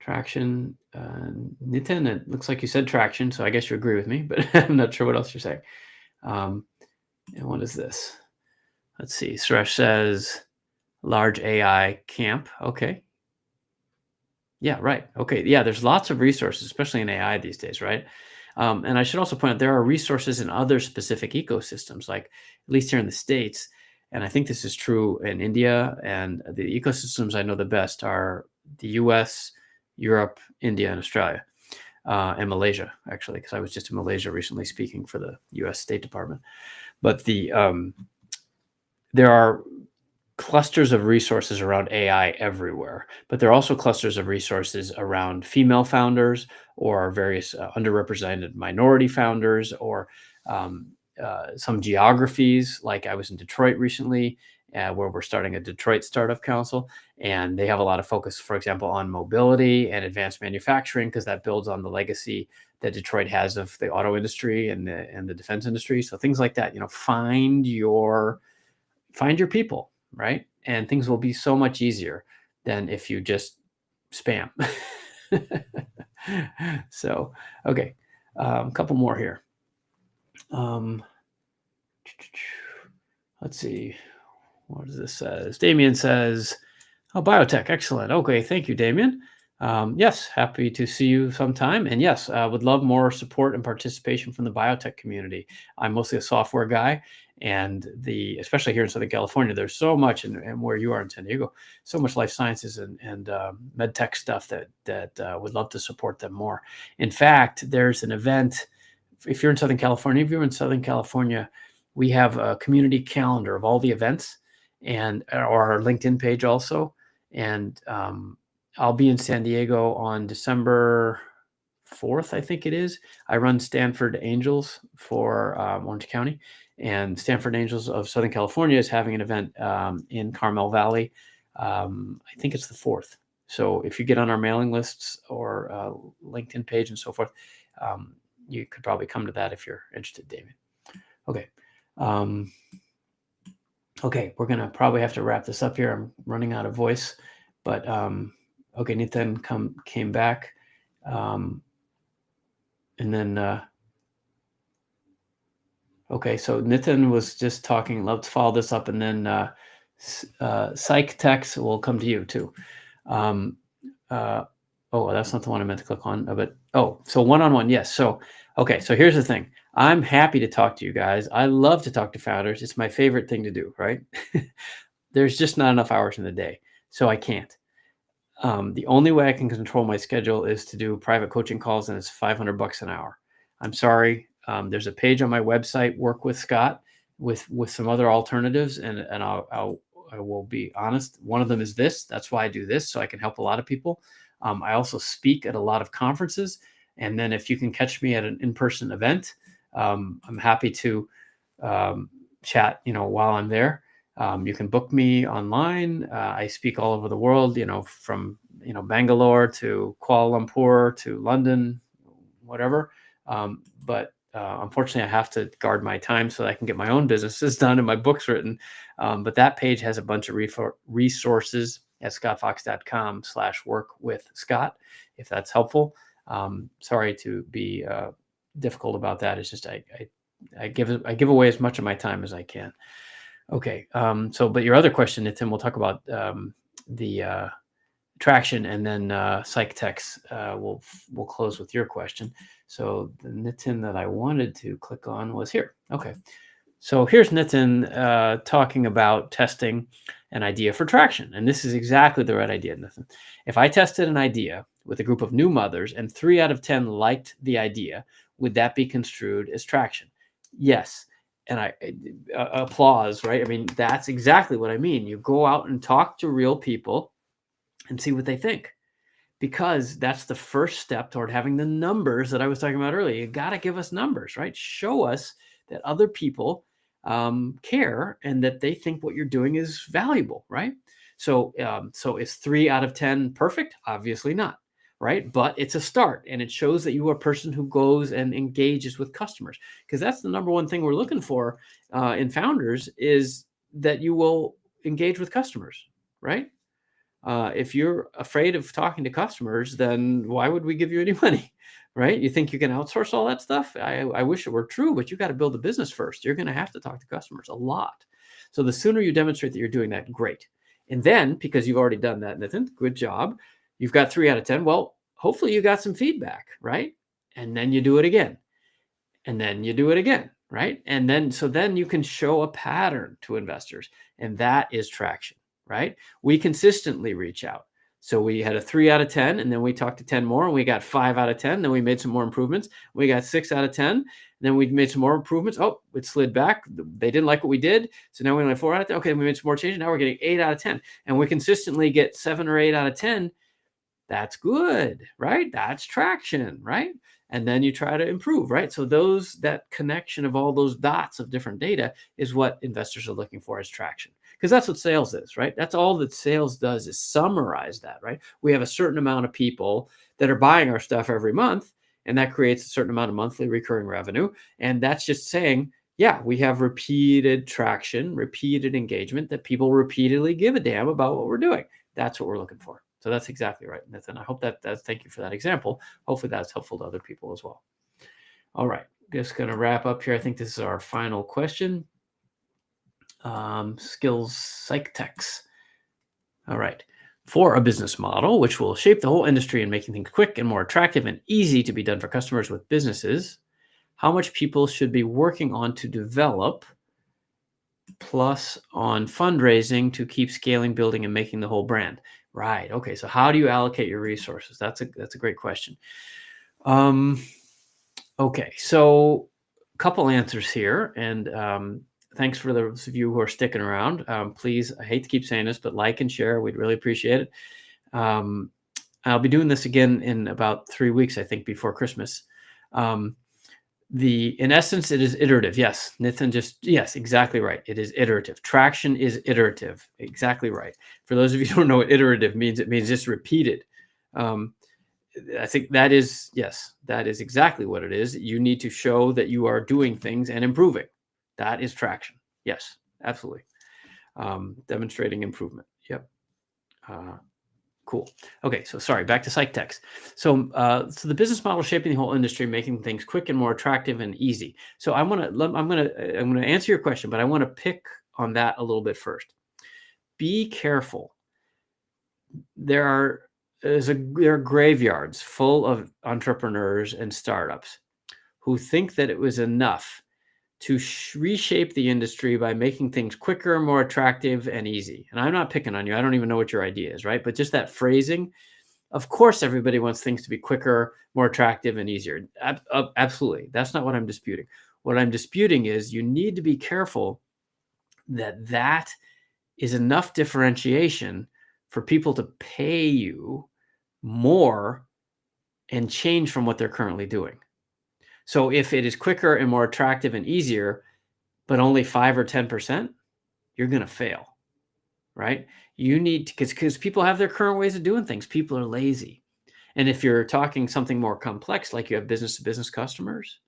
Speaker 1: Traction. Nitin, it looks like you said traction, so I guess you agree with me, but I'm not sure what else you're saying. And what is this? Let's see. Suresh says large AI camp. Okay. Yeah, right. Okay. Yeah, there's lots of resources, especially in AI these days, right? And I should also point out there are resources in other specific ecosystems, like at least here in the States. And I think this is true in India, and the ecosystems I know the best are the US, Europe, India, and Australia. and Malaysia, actually, because I was just in Malaysia recently speaking for the U.S. State Department. But there are clusters of resources around AI everywhere, but there are also clusters of resources around female founders or various underrepresented minority founders, or some geographies. Like I was in Detroit recently, where we're starting a Detroit Startup Council, and they have a lot of focus, for example, on mobility and advanced manufacturing, because that builds on the legacy that Detroit has of the auto industry and the defense industry. So things like that, find your people, right? And things will be so much easier than if you just spam. So, okay, a couple more here. Let's see. What does this says? Damien says, "Oh, biotech, excellent. Okay, thank you, Damien. Yes, happy to see you sometime. And yes, I would love more support and participation from the biotech community. I'm mostly a software guy, and especially here in Southern California, there's so much, and where you are in San Diego, so much life sciences and med tech stuff that would love to support them more. In fact, there's an event. If you're in Southern California, we have a community calendar of all the events, or our LinkedIn page also. And I'll be in San Diego on December 4th, I think it is. I run Stanford Angels for Orange County, and Stanford Angels of Southern California is having an event in Carmel Valley. I think it's the 4th. So if you get on our mailing lists or LinkedIn page and so forth, you could probably come to that if you're interested, David. Okay. Okay, we're gonna probably have to wrap this up here. I'm running out of voice, but okay, Nitin came back, and then okay, so Nitin was just talking. Love to follow this up, and then Psych Techs will come to you too. Oh, that's not the one I meant to click on. But so one-on-one, yes. So okay, so here's the thing. I'm happy to talk to you guys. I love to talk to founders. It's my favorite thing to do, right? There's just not enough hours in the day, so I can't. The only way I can control my schedule is to do private coaching calls, and it's $500 an hour. I'm sorry. There's a page on my website, Work with Scott, with some other alternatives, and I will be honest. One of them is this. That's why I do this, so I can help a lot of people. I also speak at a lot of conferences, and then if you can catch me at an in-person event, I'm happy to chat, while I'm there. You can book me online. I speak all over the world, from, Bangalore to Kuala Lumpur to London, whatever. But unfortunately, I have to guard my time so that I can get my own businesses done and my books written. But that page has a bunch of resources at scottfox.com/workwithscott, if that's helpful. Sorry to be difficult about that. It's just I give away as much of my time as I can. Okay. But your other question, Nitin, we'll talk about the traction, and then Psych Techs we'll close with your question. So the Nitin that I wanted to click on was here. Okay. So here's Nitin talking about testing an idea for traction. And this is exactly the right idea, Nitin. If I tested an idea with a group of new mothers and 3 out of 10 liked the idea, would that be construed as traction? Yes. And I applause, right? I mean, that's exactly what I mean. You go out and talk to real people and see what they think, because that's the first step toward having the numbers that I was talking about earlier. You got to give us numbers, right? Show us that other people care and that they think what you're doing is valuable, right? So is 3 out of 10 perfect? Obviously not, right? But it's a start, and it shows that you are a person who goes and engages with customers, because that's the number one thing we're looking for in founders, is that you will engage with customers, right? If you're afraid of talking to customers, then why would we give you any money, right? You think you can outsource all that stuff? I wish it were true, but you got to build a business first. You're going to have to talk to customers a lot. So the sooner you demonstrate that you're doing that, great. And then, because you've already done that, Nitin, good job. You've got 3 out of 10. Well, hopefully you got some feedback, right? And then you do it again. And then you do it again, right? And then you can show a pattern to investors, and that is traction, right? We consistently reach out So we had a 3 out of 10, and then we talked to 10 more, and we got 5 out of 10. Then we made some more improvements. We got 6 out of 10. And then we made some more improvements. Oh, it slid back. They didn't like what we did. So now we only have 4 out of 10. Okay, we made some more changes. Now we're getting 8 out of 10. And we consistently get 7 or 8 out of 10. That's good, right? That's traction, right? And then you try to improve, right? So that connection of all those dots of different data is what investors are looking for as traction. Because that's what sales is, right? That's all that sales does is summarize that, right? We have a certain amount of people that are buying our stuff every month, and that creates a certain amount of monthly recurring revenue. And that's just saying, yeah, we have repeated traction, repeated engagement, that people repeatedly give a damn about what we're doing. That's what we're looking for. So that's exactly right, Nathan. I hope thank you for that example. Hopefully that's helpful to other people as well. All right, just going to wrap up here. I think this is our final question. Skills psych techs. All right. For a business model which will shape the whole industry in making things quick and more attractive and easy to be done for customers with businesses, how much people should be working on to develop, plus on fundraising to keep scaling, building, and making the whole brand? Right. Okay. So how do you allocate your resources? That's a great question. Okay. So a couple answers here, and thanks for those of you who are sticking around. Please, I hate to keep saying this, but like and share. We'd really appreciate it. I'll be doing this again in about 3 weeks, I think, before Christmas. In essence, it is iterative. Yes, Nathan, yes, exactly right. It is iterative. Traction is iterative. Exactly right. For those of you who don't know what iterative means, it means just repeated. I think that is exactly what it is. You need to show that you are doing things and improving. That is traction. Yes, absolutely. Demonstrating improvement. Yep. Cool. Okay, so sorry, back to psych techs. So the business model shaping the whole industry, making things quick and more attractive and easy. So I'm gonna answer your question, but I want to pick on that a little bit first. Be careful. There are graveyards full of entrepreneurs and startups who think that it was enough to reshape the industry by making things quicker, more attractive, and easy. And I'm not picking on you. I don't even know what your idea is, right? But just that phrasing, of course, everybody wants things to be quicker, more attractive, and easier. Absolutely. That's not what I'm disputing. What I'm disputing is you need to be careful that is enough differentiation for people to pay you more and change from what they're currently doing. So if it is quicker and more attractive and easier, but only 5 or 10%, you're going to fail, right? You need to, because people have their current ways of doing things. People are lazy. And if you're talking something more complex, like you have business to business customers,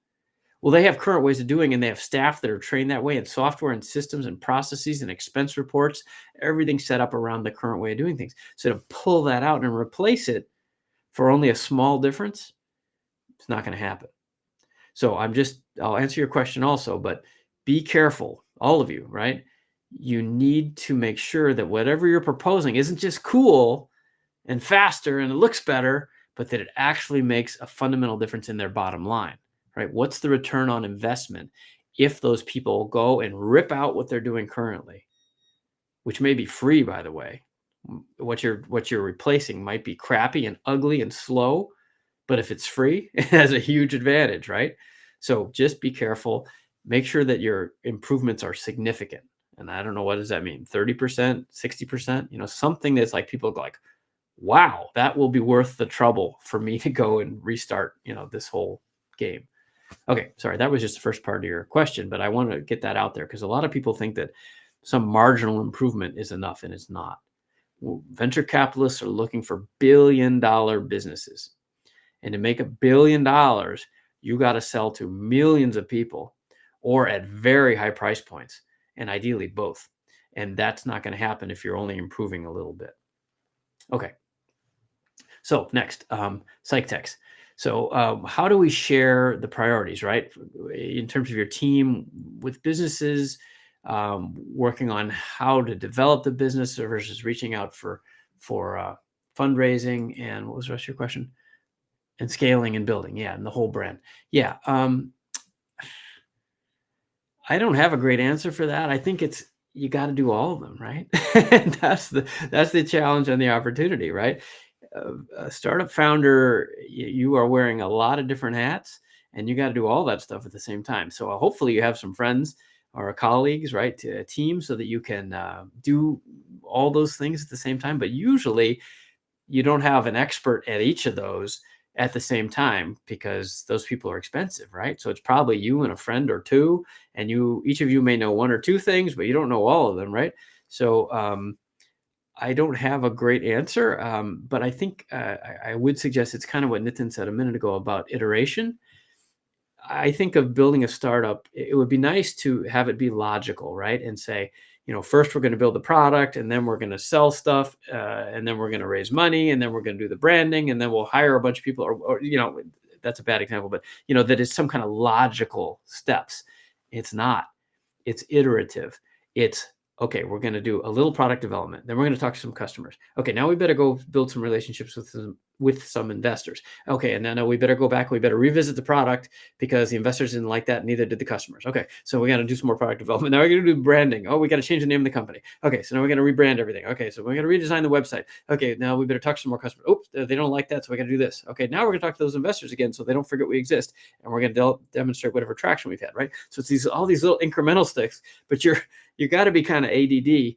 Speaker 1: well, they have current ways of doing, and they have staff that are trained that way, and software and systems and processes and expense reports, everything set up around the current way of doing things. So to pull that out and replace it for only a small difference, it's not going to happen. So I'll answer your question also, but be careful, all of you, right? You need to make sure that whatever you're proposing isn't just cool and faster and it looks better, but that it actually makes a fundamental difference in their bottom line, right? What's the return on investment if those people go and rip out what they're doing currently, which may be free, by the way. What you're replacing might be crappy and ugly and slow, but if it's free, it has a huge advantage, right? So just be careful. Make sure that your improvements are significant. And I don't know, what does that mean? 30%, 60%, something that's like people go like, wow, that will be worth the trouble for me to go and restart, this whole game. Okay, sorry, that was just the first part of your question, but I want to get that out there because a lot of people think that some marginal improvement is enough, and it's not. Venture capitalists are looking for billion-dollar businesses. And to make $1 billion, you got to sell to millions of people or at very high price points, and ideally both. And that's not going to happen if you're only improving a little bit. Okay. So next, psych techs. So how do we share the priorities, right? In terms of your team with businesses, working on how to develop the business versus reaching out for fundraising. And what was the rest of your question? And scaling and building. Yeah. And the whole brand. Yeah. I don't have a great answer for that. I think you got to do all of them, right? that's the challenge and the opportunity, right? A startup founder, you are wearing a lot of different hats, and you got to do all that stuff at the same time. So hopefully you have some friends or colleagues, right, to a team, so that you can do all those things at the same time. But usually you don't have an expert at each of those at the same time, because those people are expensive, right? So it's probably you and a friend or two, and each of you may know one or two things, but you don't know all of them, right? So I don't have a great answer, but I think I would suggest it's kind of what Nitin said a minute ago about iteration. I think of building a startup, it would be nice to have it be logical, right? And say, first we're going to build the product, and then we're going to sell stuff, and then we're going to raise money, and then we're going to do the branding, and then we'll hire a bunch of people, or that's a bad example, but that is some kind of logical steps. It's not. It's iterative. It's, okay, we're going to do a little product development. Then we're going to talk to some customers. Okay, now we better go build some relationships with some investors. Okay, and then we better go back. We better revisit the product because the investors didn't like that. Neither did the customers. Okay, so we got to do some more product development. Now we're going to do branding. Oh, we got to change the name of the company. Okay, so now we're going to rebrand everything. Okay, so we're going to redesign the website. Okay, now we better talk to some more customers. Oops, they don't like that, so we got to do this. Okay, now we're going to talk to those investors again so they don't forget we exist, and we're going to demonstrate whatever traction we've had, right? So it's all these little incremental sticks, but you got to be kind of ADD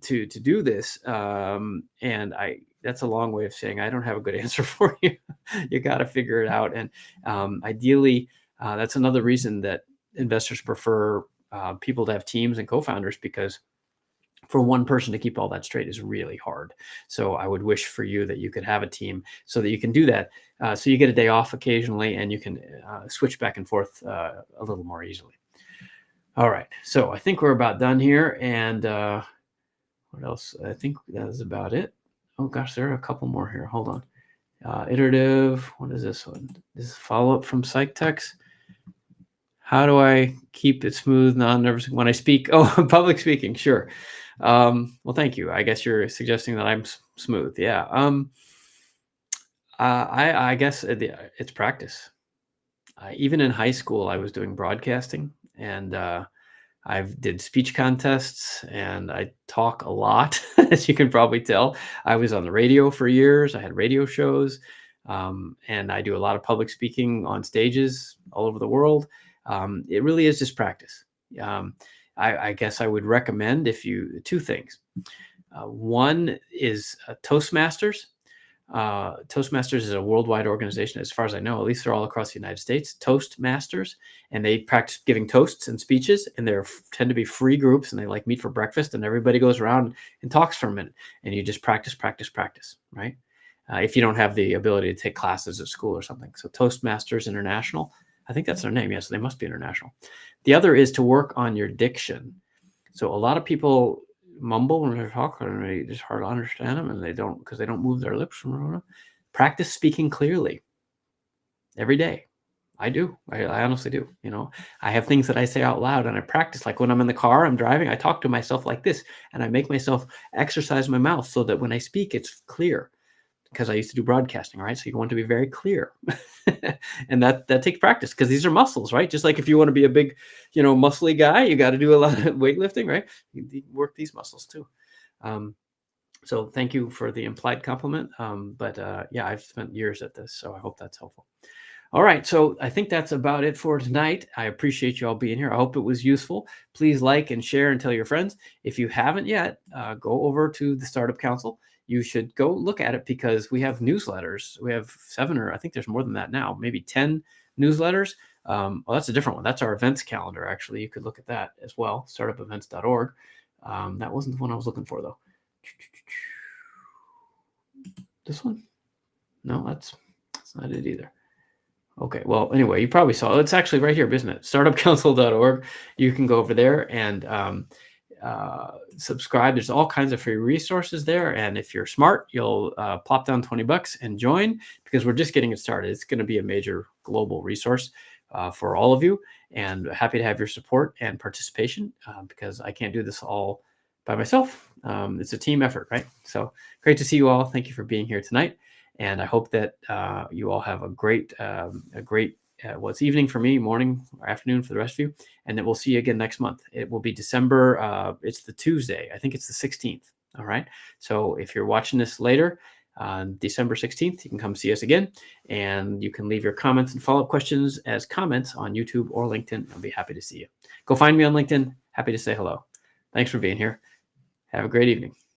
Speaker 1: to do this, and that's a long way of saying I don't have a good answer for you. You got to figure it out, and ideally, that's another reason that investors prefer people to have teams and co-founders, because for one person to keep all that straight is really hard. So I would wish for you that you could have a team so that you can do that. So you get a day off occasionally, and you can switch back and forth a little more easily. All right, so I think we're about done here, and what else? I think that is about it. Oh gosh, there are a couple more here. Hold on. Iterative. What is this one? This is follow-up from PsychTex. How do I keep it smooth, non-nervous when I speak? Oh, public speaking. Sure. Well, thank you. I guess you're suggesting that I'm smooth. Yeah. I guess it's practice. Even in high school, I was doing broadcasting, and I did speech contests, and I talk a lot, as you can probably tell. I was on the radio for years. I had radio shows, and I do a lot of public speaking on stages all over the world. It really is just practice. I guess I would recommend two things. One is Toastmasters. Toastmasters is a worldwide organization, as far as I know. At least they're all across the United States. Toastmasters, and they practice giving toasts and speeches, and they tend to be free groups, and they meet for breakfast, and everybody goes around and talks for a minute, and you just practice, right? If you don't have the ability to take classes at school or something. So Toastmasters International, I think that's their name. Yes, they must be international. The other is to work on your diction. So a lot of people mumble when they're talking, and it's just hard to understand them, and because they don't move their lips. Practice speaking clearly every day. I do. I honestly do. I have things that I say out loud, and I practice. Like when I'm in the car, I'm driving, I talk to myself like this, and I make myself exercise my mouth so that when I speak, it's clear. Because I used to do broadcasting, right? So you want to be very clear, and that takes practice, because these are muscles, right? Just like if you want to be a big, muscly guy, you got to do a lot of weightlifting, right? You work these muscles too. So thank you for the implied compliment. But yeah, I've spent years at this, so I hope that's helpful. All right, so I think that's about it for tonight. I appreciate you all being here. I hope it was useful. Please like and share and tell your friends. If you haven't yet, go over to the Startup Council. You should go look at it, because we have newsletters. We have 7, or I think there's more than that now, maybe 10 newsletters. Well, that's a different one. That's our events calendar, actually. You could look at that as well, startupevents.org. That wasn't the one I was looking for, though. This one? No, that's not it either. Okay, well, anyway, you probably saw it. It's actually right here, isn't it? Startupcouncil.org. You can go over there and subscribe. There's all kinds of free resources there, and if you're smart, you'll plop down $20 and join, because we're just getting it started. It's going to be a major global resource for all of you, and happy to have your support and participation, because I can't do this all by myself. It's a team effort, right? So great to see you all. Thank you for being here tonight, and I hope that you all have a great well, it's evening for me, morning or afternoon for the rest of you. And then we'll see you again next month. It will be December. It's the Tuesday. I think it's the 16th. All right. So if you're watching this later, on December 16th, you can come see us again, and you can leave your comments and follow-up questions as comments on YouTube or LinkedIn. I'll be happy to see you. Go find me on LinkedIn. Happy to say hello. Thanks for being here. Have a great evening.